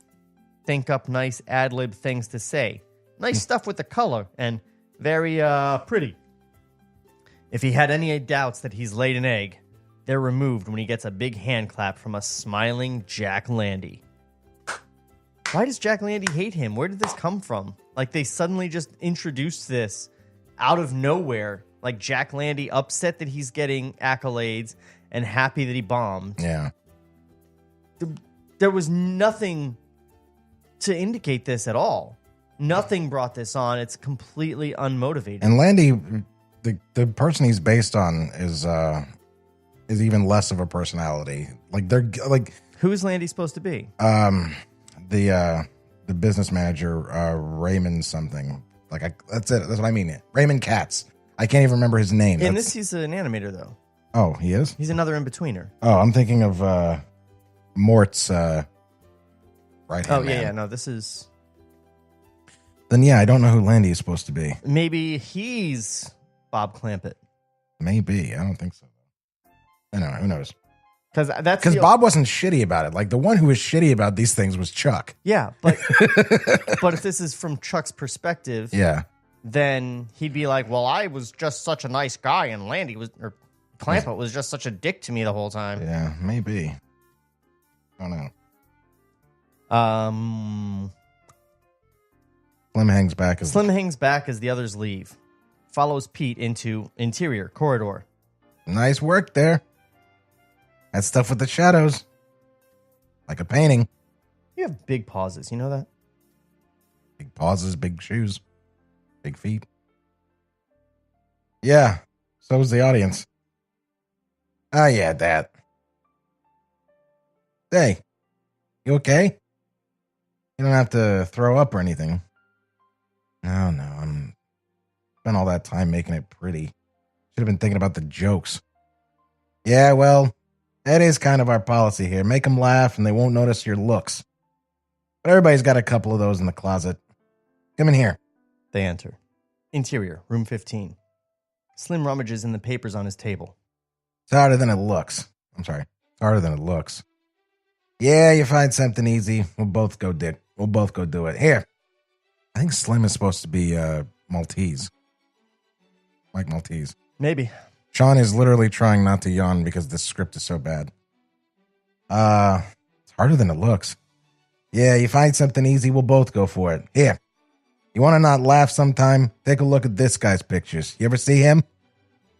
think up nice ad-lib things to say. Nice stuff with the color and very pretty. If he had any doubts that he's laid an egg, they're removed when he gets a big hand clap from a smiling Jack Landy. Why does Jack Landy hate him? Where did this come from? Like they suddenly just introduced this out of nowhere. Like Jack Landy upset that he's getting accolades and happy that he bombed. Yeah. There was nothing to indicate this at all. Nothing brought this on. It's completely unmotivated. And Landy, the person he's based on is even less of a personality. Like they're like, who is Landy supposed to be? The business manager, Raymond something. That's it. That's what I mean. Raymond Katz. I can't even remember his name. In this, he's an animator though. Oh, he is? He's another in-betweener. Oh, I'm thinking of Mort's right-hand man. Yeah. No, this is... Then, yeah, I don't know who Landy is supposed to be. Maybe he's Bob Clampett. Maybe. I don't think so. I know. Who knows? Because Bob wasn't shitty about it. Like, the one who was shitty about these things was Chuck. Yeah, but but if this is from Chuck's perspective, yeah, then he'd be like, well, I was just such a nice guy, and Landy was... or Clampett was just such a dick to me the whole time. Yeah, maybe. I don't know. Slim hangs back as the others leave. Follows Pete into interior corridor. Nice work there. That stuff with the shadows. Like a painting. You have big pauses, you know that? Big pauses, big shoes. Big feet. Yeah, so was the audience. Oh, yeah, that. Hey, you okay? You don't have to throw up or anything. No, I'm spent all that time making it pretty. Should have been thinking about the jokes. Yeah, well, that is kind of our policy here. Make them laugh and they won't notice your looks. But everybody's got a couple of those in the closet. Come in here. They enter. Interior, room 15. Slim rummages in the papers on his table. It's harder than it looks. I'm sorry. It's harder than it looks. Yeah, you find something easy. We'll both go do it. Here. I think Slim is supposed to be Maltese. Mike Maltese. Maybe. Shawn is literally trying not to yawn because this script is so bad. It's harder than it looks. Yeah, you find something easy, we'll both go for it. Here. You want to not laugh sometime? Take a look at this guy's pictures. You ever see him?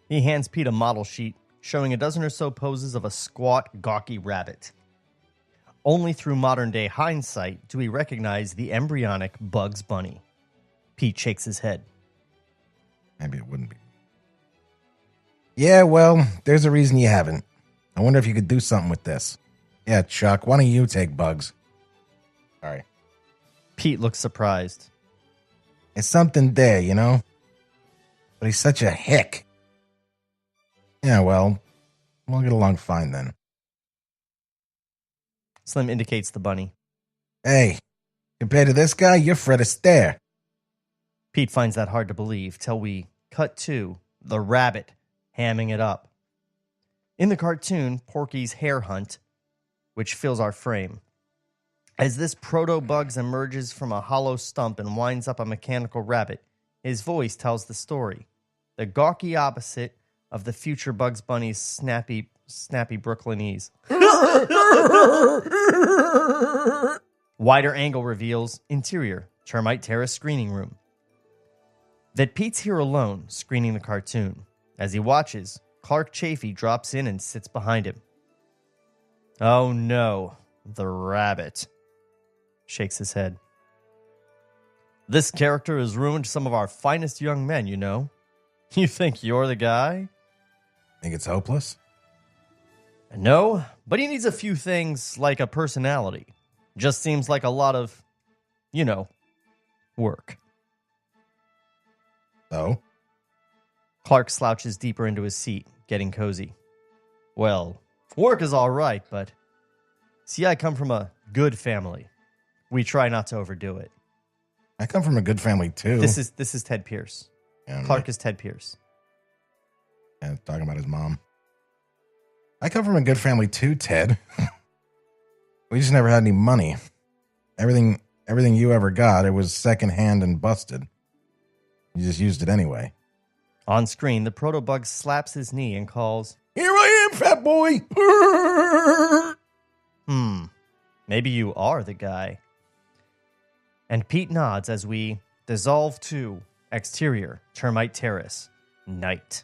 He hands Pete a model sheet showing a dozen or so poses of a squat, gawky rabbit. Only through modern-day hindsight do we recognize the embryonic Bugs Bunny. Pete shakes his head. Maybe it wouldn't be. Yeah, well, there's a reason you haven't. I wonder if you could do something with this. Yeah, Chuck, why don't you take Bugs? Sorry. Pete looks surprised. It's something there, you know? But he's such a hick. Yeah, well, we'll get along fine then. Slim indicates the bunny. Hey, compared to this guy, you're Fred Astaire. Pete finds that hard to believe till we cut to the rabbit hamming it up. In the cartoon, Porky's Hare Hunt, which fills our frame. As this proto-Bugs emerges from a hollow stump and winds up a mechanical rabbit, his voice tells the story. The gawky opposite of the future Bugs Bunny's snappy Brooklynese. Wider angle reveals interior, Termite Terrace screening room. That Pete's here alone, screening the cartoon. As he watches, Clark Chafee drops in and sits behind him. Oh no, the rabbit. Shakes his head. This character has ruined some of our finest young men, you know. You think you're the guy? Think it's hopeless? No, but he needs a few things like a personality. Just seems like a lot of, work. So? Clark slouches deeper into his seat, getting cozy. Well, work is all right, but see, I come from a good family. We try not to overdo it. I come from a good family, too. This is Ted Pierce. Yeah, Clark is Ted Pierce. Yeah, talking about his mom. I come from a good family, too, Ted. We just never had any money. Everything you ever got, it was secondhand and busted. You just used it anyway. On screen, the protobug slaps his knee and calls, "Here I am, fat boy!" Maybe you are the guy. And Pete nods as we dissolve to exterior, Termite Terrace, night.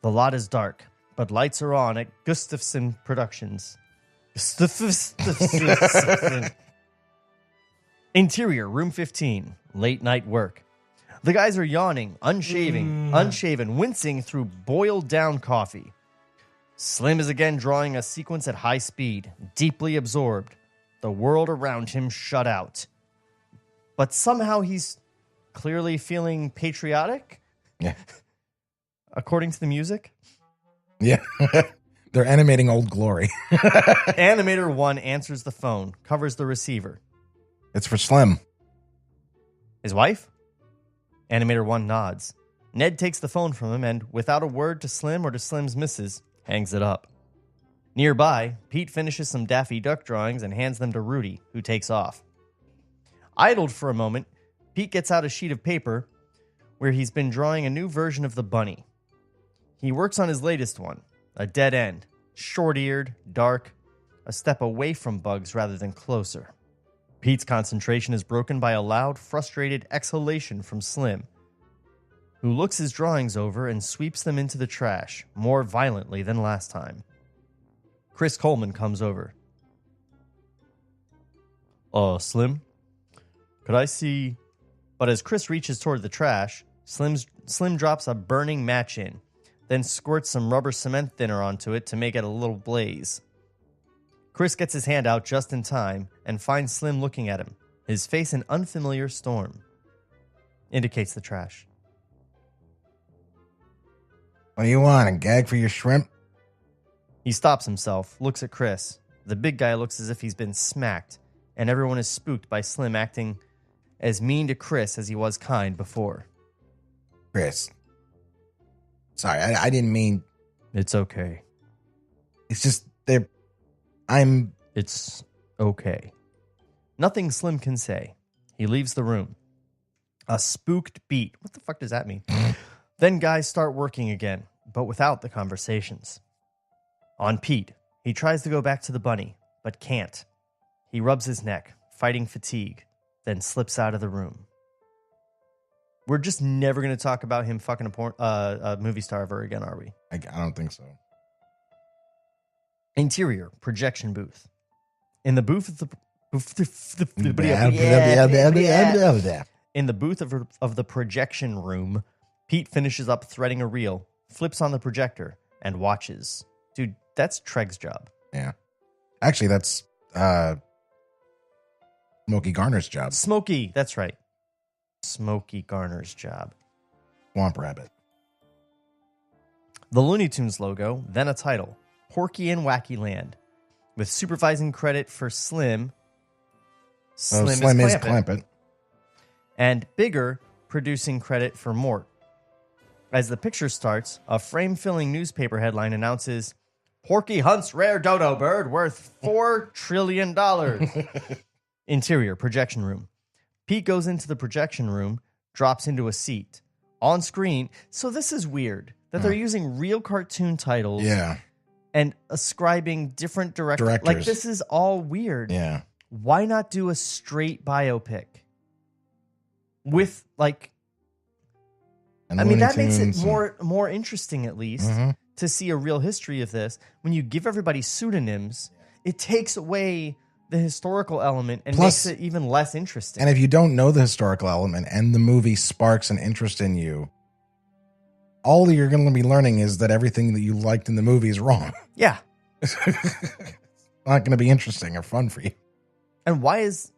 The lot is dark, but lights are on at Gustafson Productions. Interior, room 15, late night work. The guys are yawning, unshaven, wincing through boiled down coffee. Slim is again drawing a sequence at high speed, deeply absorbed. The world around him shut out. But somehow he's clearly feeling patriotic? Yeah. According to the music? Yeah. They're animating Old Glory. Animator 1 answers the phone, covers the receiver. It's for Slim. His wife? Animator 1 nods. Ned takes the phone from him and, without a word to Slim or to Slim's missus, hangs it up. Nearby, Pete finishes some Daffy Duck drawings and hands them to Rudy, who takes off. Idled for a moment, Pete gets out a sheet of paper where he's been drawing a new version of the bunny. He works on his latest one, a dead end, short-eared, dark, a step away from Bugs rather than closer. Pete's concentration is broken by a loud, frustrated exhalation from Slim, who looks his drawings over and sweeps them into the trash more violently than last time. Chris Coleman comes over. Slim? Could I see... But as Chris reaches toward the trash, Slim drops a burning match in, then squirts some rubber cement thinner onto it to make it a little blaze. Chris gets his hand out just in time and finds Slim looking at him, his face an unfamiliar storm. Indicates the trash. What do you want, a gag for your shrimp? He stops himself, looks at Chris. The big guy looks as if he's been smacked, and everyone is spooked by Slim acting as mean to Chris as he was kind before. Chris. Sorry, I didn't mean... It's okay. It's just, It's okay. Nothing Slim can say. He leaves the room. A spooked beat. What the fuck does that mean? Then guys start working again, but without the conversations. On Pete, he tries to go back to the bunny, but can't. He rubs his neck, fighting fatigue, then slips out of the room. We're just never going to talk about him fucking a movie star ever again, are we? I don't think so. Interior, projection booth. In the booth of the... In the booth of the projection room, Pete finishes up threading a reel, flips on the projector, and watches. Dude, that's Treg's job. Yeah. Actually, that's Smokey Garner's job. Smokey, that's right. Smokey Garner's job. Swamp Rabbit. The Looney Tunes logo, then a title, Porky in Wacky Land, with supervising credit for Slim. Slim is Clampett. And bigger producing credit for Mort. As the picture starts, a frame-filling newspaper headline announces, Porky hunts rare dodo bird worth $4 trillion. Interior, projection room. Pete goes into the projection room, drops into a seat. On screen, so this is weird, that they're using real cartoon titles and ascribing different directors. Like, this is all weird. Yeah. Why not do a straight biopic? With, like... And I mean, that Looney makes Tunes it more interesting, at least, to see a real history of this. When you give everybody pseudonyms, it takes away the historical element and Plus- makes it even less interesting. And if you don't know the historical element and the movie sparks an interest in you, all you're going to be learning is that everything that you liked in the movie is wrong. Yeah. It's not going to be interesting or fun for you. And why is,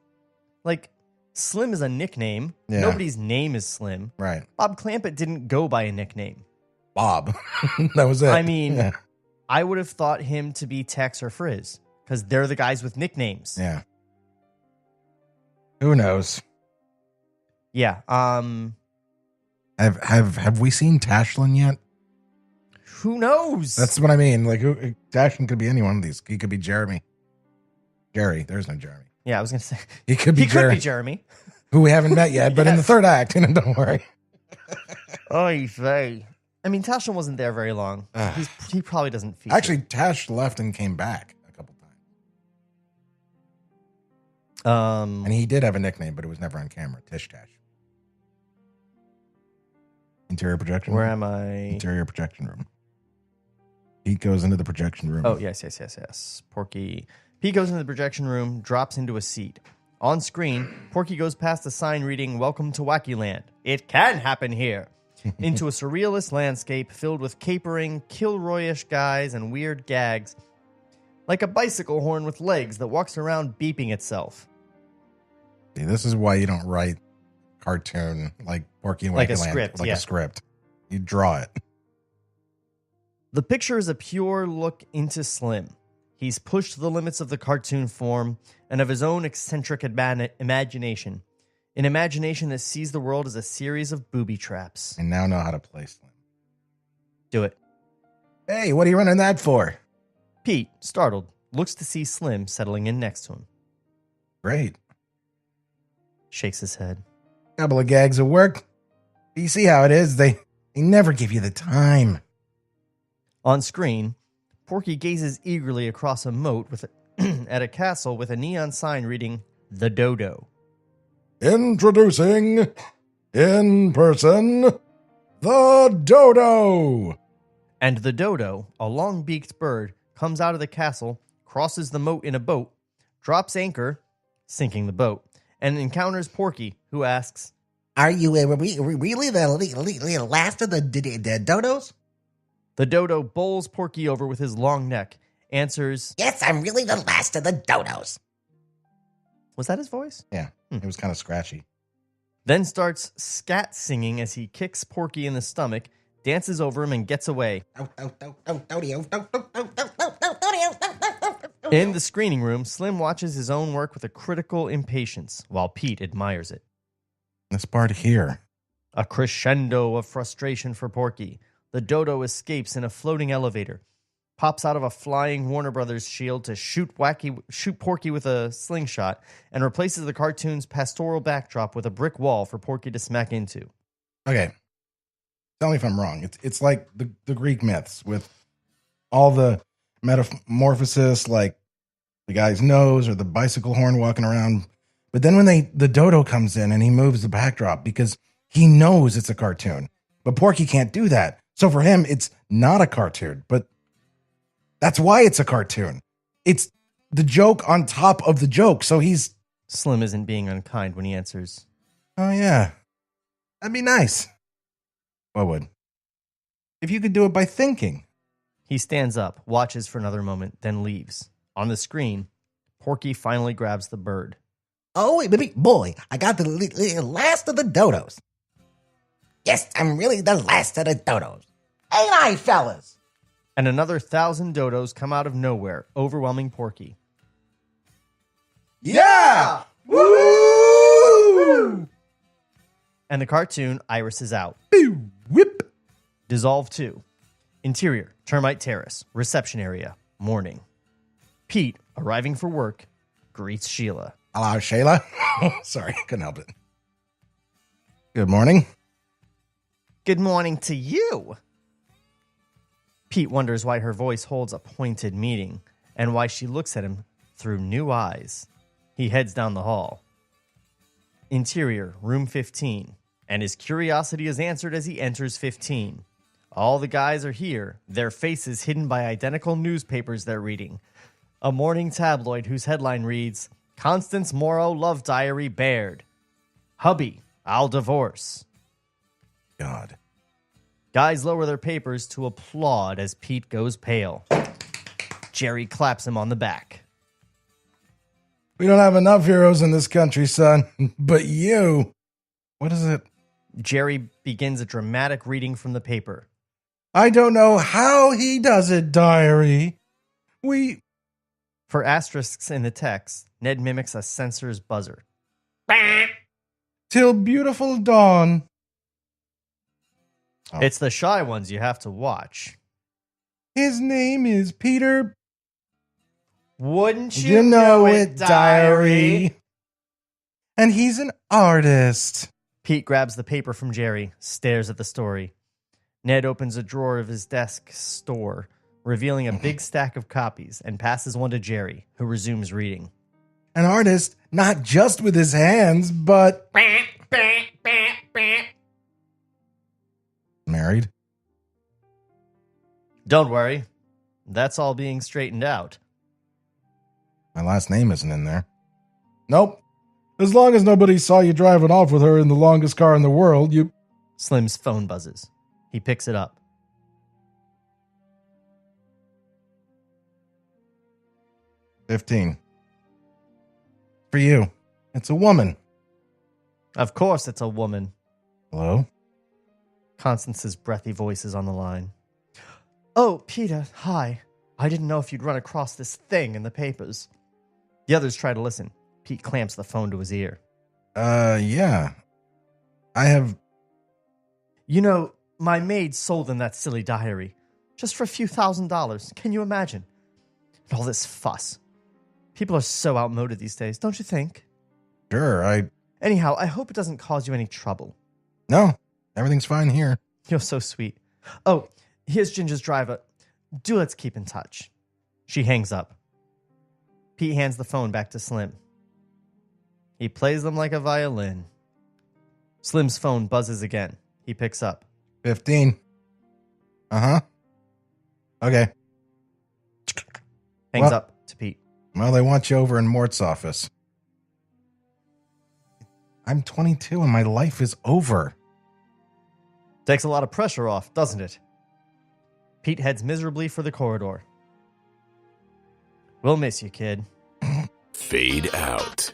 like, Slim is a nickname. Yeah. Nobody's name is Slim. Right. Bob Clampett didn't go by a nickname. Bob. That was it. I mean, yeah. I would have thought him to be Tex or Frizz because they're the guys with nicknames. Yeah. Who knows? Yeah. Have we seen Tashlin yet? Who knows? That's what I mean. Like, Tashlin could be any one of these. He could be Jeremy. There's no Jeremy. Yeah, I was going to say. He could be Jeremy. Who we haven't met yet, but in the Yes. third act, don't worry. Oy vey. I mean, Tashlin wasn't there very long. He probably doesn't feature. Actually, Tash left and came back a couple times. And he did have a nickname, but it was never on camera. Tish Tash. Interior projection Where room. am I? Interior projection room. Pete goes into the projection room. Oh, yes. Porky. Pete goes into the projection room, drops into a seat. On screen, Porky goes past a sign reading, "Welcome to Wacky Land. It can happen here." Into a surrealist landscape filled with capering, Kilroyish guys and weird gags. Like a bicycle horn with legs that walks around beeping itself. See, this is why you don't write cartoon like Porky and Wacky Like a Land, script, like yeah. a script. You draw it. The picture is a pure look into Slim. He's pushed the limits of the cartoon form and of his own eccentric imagination. An imagination that sees the world as a series of booby traps. And now know how to play Slim. Do it. Hey, what are you running that for? Pete, startled, looks to see Slim settling in next to him. Great. Shakes his head. Couple of gags of work. You see how it is? They never give you the time. On screen, Porky gazes eagerly across a moat with at a castle with a neon sign reading, "The Dodo." Introducing, in person, the Dodo. And the Dodo, a long-beaked bird, comes out of the castle, crosses the moat in a boat, drops anchor, sinking the boat, and encounters Porky, who asks, Are you really the last of the dodos? The Dodo bowls Porky over with his long neck, answers, Yes, I'm really the last of the dodos. was that his voice? Yeah, it was kind of scratchy. Then starts scat singing as he kicks Porky in the stomach, dances over him, and gets away. In the screening room, Slim watches his own work with a critical impatience, while Pete admires it. This part here. A crescendo of frustration for Porky. The Dodo escapes in a floating elevator, pops out of a flying Warner Brothers shield to shoot Porky with a slingshot, and replaces the cartoon's pastoral backdrop with a brick wall for Porky to smack into. Okay. Tell me if I'm wrong. It's like the Greek myths with all the metamorphosis, like the guy's nose or the bicycle horn walking around. But then when the Dodo comes in and he moves the backdrop because he knows it's a cartoon. But Porky can't do that. So for him, it's not a cartoon. But that's why it's a cartoon. It's the joke on top of the joke. So he's... Slim isn't being unkind when he answers, Oh, yeah. That'd be nice. What would? If you could do it by thinking. He stands up, watches for another moment, then leaves. On the screen, Porky finally grabs the bird. Oh, baby boy, I got the last of the dodos. Yes, I'm really the last of the dodos. Ain't I, fellas? And another 1,000 dodos come out of nowhere, overwhelming Porky. Yeah! Woo! And the cartoon Iris is out. Whip. Dissolve 2. Interior, Termite Terrace. Reception area, morning. Pete, arriving for work, greets Sheila. Hello, Shayla. Sorry, couldn't help it. Good morning. Good morning to you. Pete wonders why her voice holds a pointed meaning and why she looks at him through new eyes. He heads down the hall. Interior, room 15, and his curiosity is answered as he enters 15. All the guys are here, their faces hidden by identical newspapers they're reading. A morning tabloid whose headline reads, Constance Morrow Love Diary bared. Hubby, I'll divorce. God. Guys lower their papers to applaud as Pete goes pale. Jerry claps him on the back. We don't have enough heroes in this country, son. But you. What is it? Jerry begins a dramatic reading from the paper. I don't know how he does it, diary. For asterisks in the text, Ned mimics a censor's buzzer. Till beautiful dawn. Oh. It's the shy ones you have to watch. His name is Peter. Wouldn't you know it, diary? And he's an artist. Pete grabs the paper from Jerry, stares at the story. Ned opens a drawer of his desk store, revealing a big stack of copies, and passes one to Jerry, who resumes reading. An artist, not just with his hands, but... Married? Don't worry. That's all being straightened out. My last name isn't in there. Nope. As long as nobody saw you driving off with her in the longest car in the world, you... Slim's phone buzzes. He picks it up. $15. For you. It's a woman. Of course it's a woman. Hello? Constance's breathy voice is on the line. Oh, Peter, hi. I didn't know if you'd run across this thing in the papers. The others try to listen. Pete clamps the phone to his ear. Yeah. I have... You know, my maid sold them that silly diary. Just for a few $1,000s. Can you imagine? And all this fuss. People are so outmoded these days, don't you think? Sure, Anyhow, I hope it doesn't cause you any trouble. No, everything's fine here. You're so sweet. Oh, here's Ginger's driver. Do let's keep in touch. She hangs up. Pete hands the phone back to Slim. He plays them like a violin. Slim's phone buzzes again. He picks up. 15. Uh-huh. Okay. Hangs up to Pete. Well, they want you over in Mort's office. I'm 22 and my life is over. Takes a lot of pressure off, doesn't it? Pete heads miserably for the corridor. We'll miss you, kid. Fade out.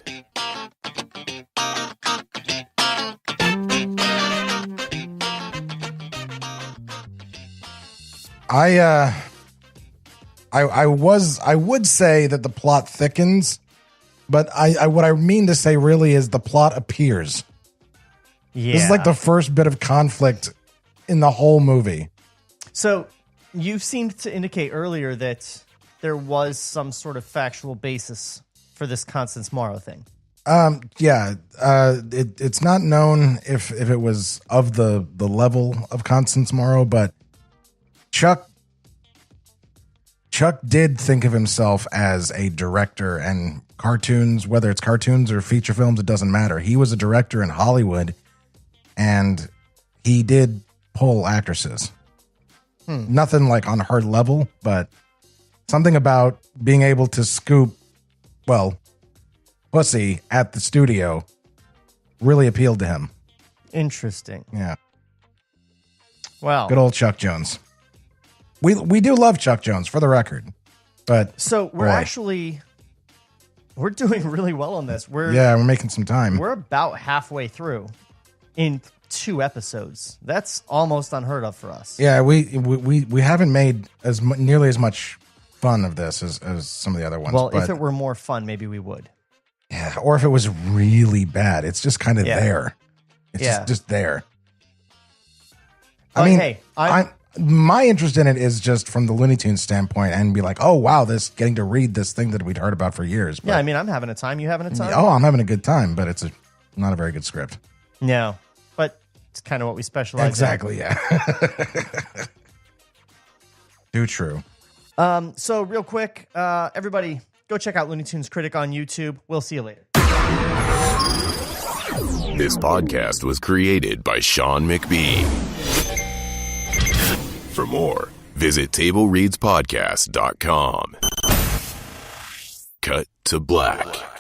I would say that the plot thickens, but what I mean to say really is the plot appears. Yeah. This is like the first bit of conflict in the whole movie. So, you seemed to indicate earlier that there was some sort of factual basis for this Constance Morrow thing. Yeah. It's not known if it was of the level of Constance Morrow, but Chuck did think of himself as a director, and cartoons, whether it's cartoons or feature films, it doesn't matter. He was a director in Hollywood, and he did pull actresses. Nothing like on her level, but something about being able to scoop, well, pussy at the studio really appealed to him. Interesting. Yeah. Wow. Good old Chuck Jones. We do love Chuck Jones, for the record. But so we're doing really well on this. We're making some time. We're about halfway through in 2 episodes. That's almost unheard of for us. Yeah, we haven't made nearly as much fun of this as some of the other ones. Well, if it were more fun, maybe we would. Yeah, or if it was really bad. It's just kind of there. It's just there. I mean, my interest in it is just from the Looney Tunes standpoint, and be like, oh, wow, getting to read this thing that we'd heard about for years. But, yeah, I mean, I'm having a time. You having a time? Oh, I'm having a good time, but it's not a very good script. No, but it's kind of what we specialize exactly, in. Yeah. Too true. So real quick, everybody, go check out Looney Tunes Critic on YouTube. We'll see you later. This podcast was created by Sean McBee. For more, visit TableReadsPodcast.com. Cut to black.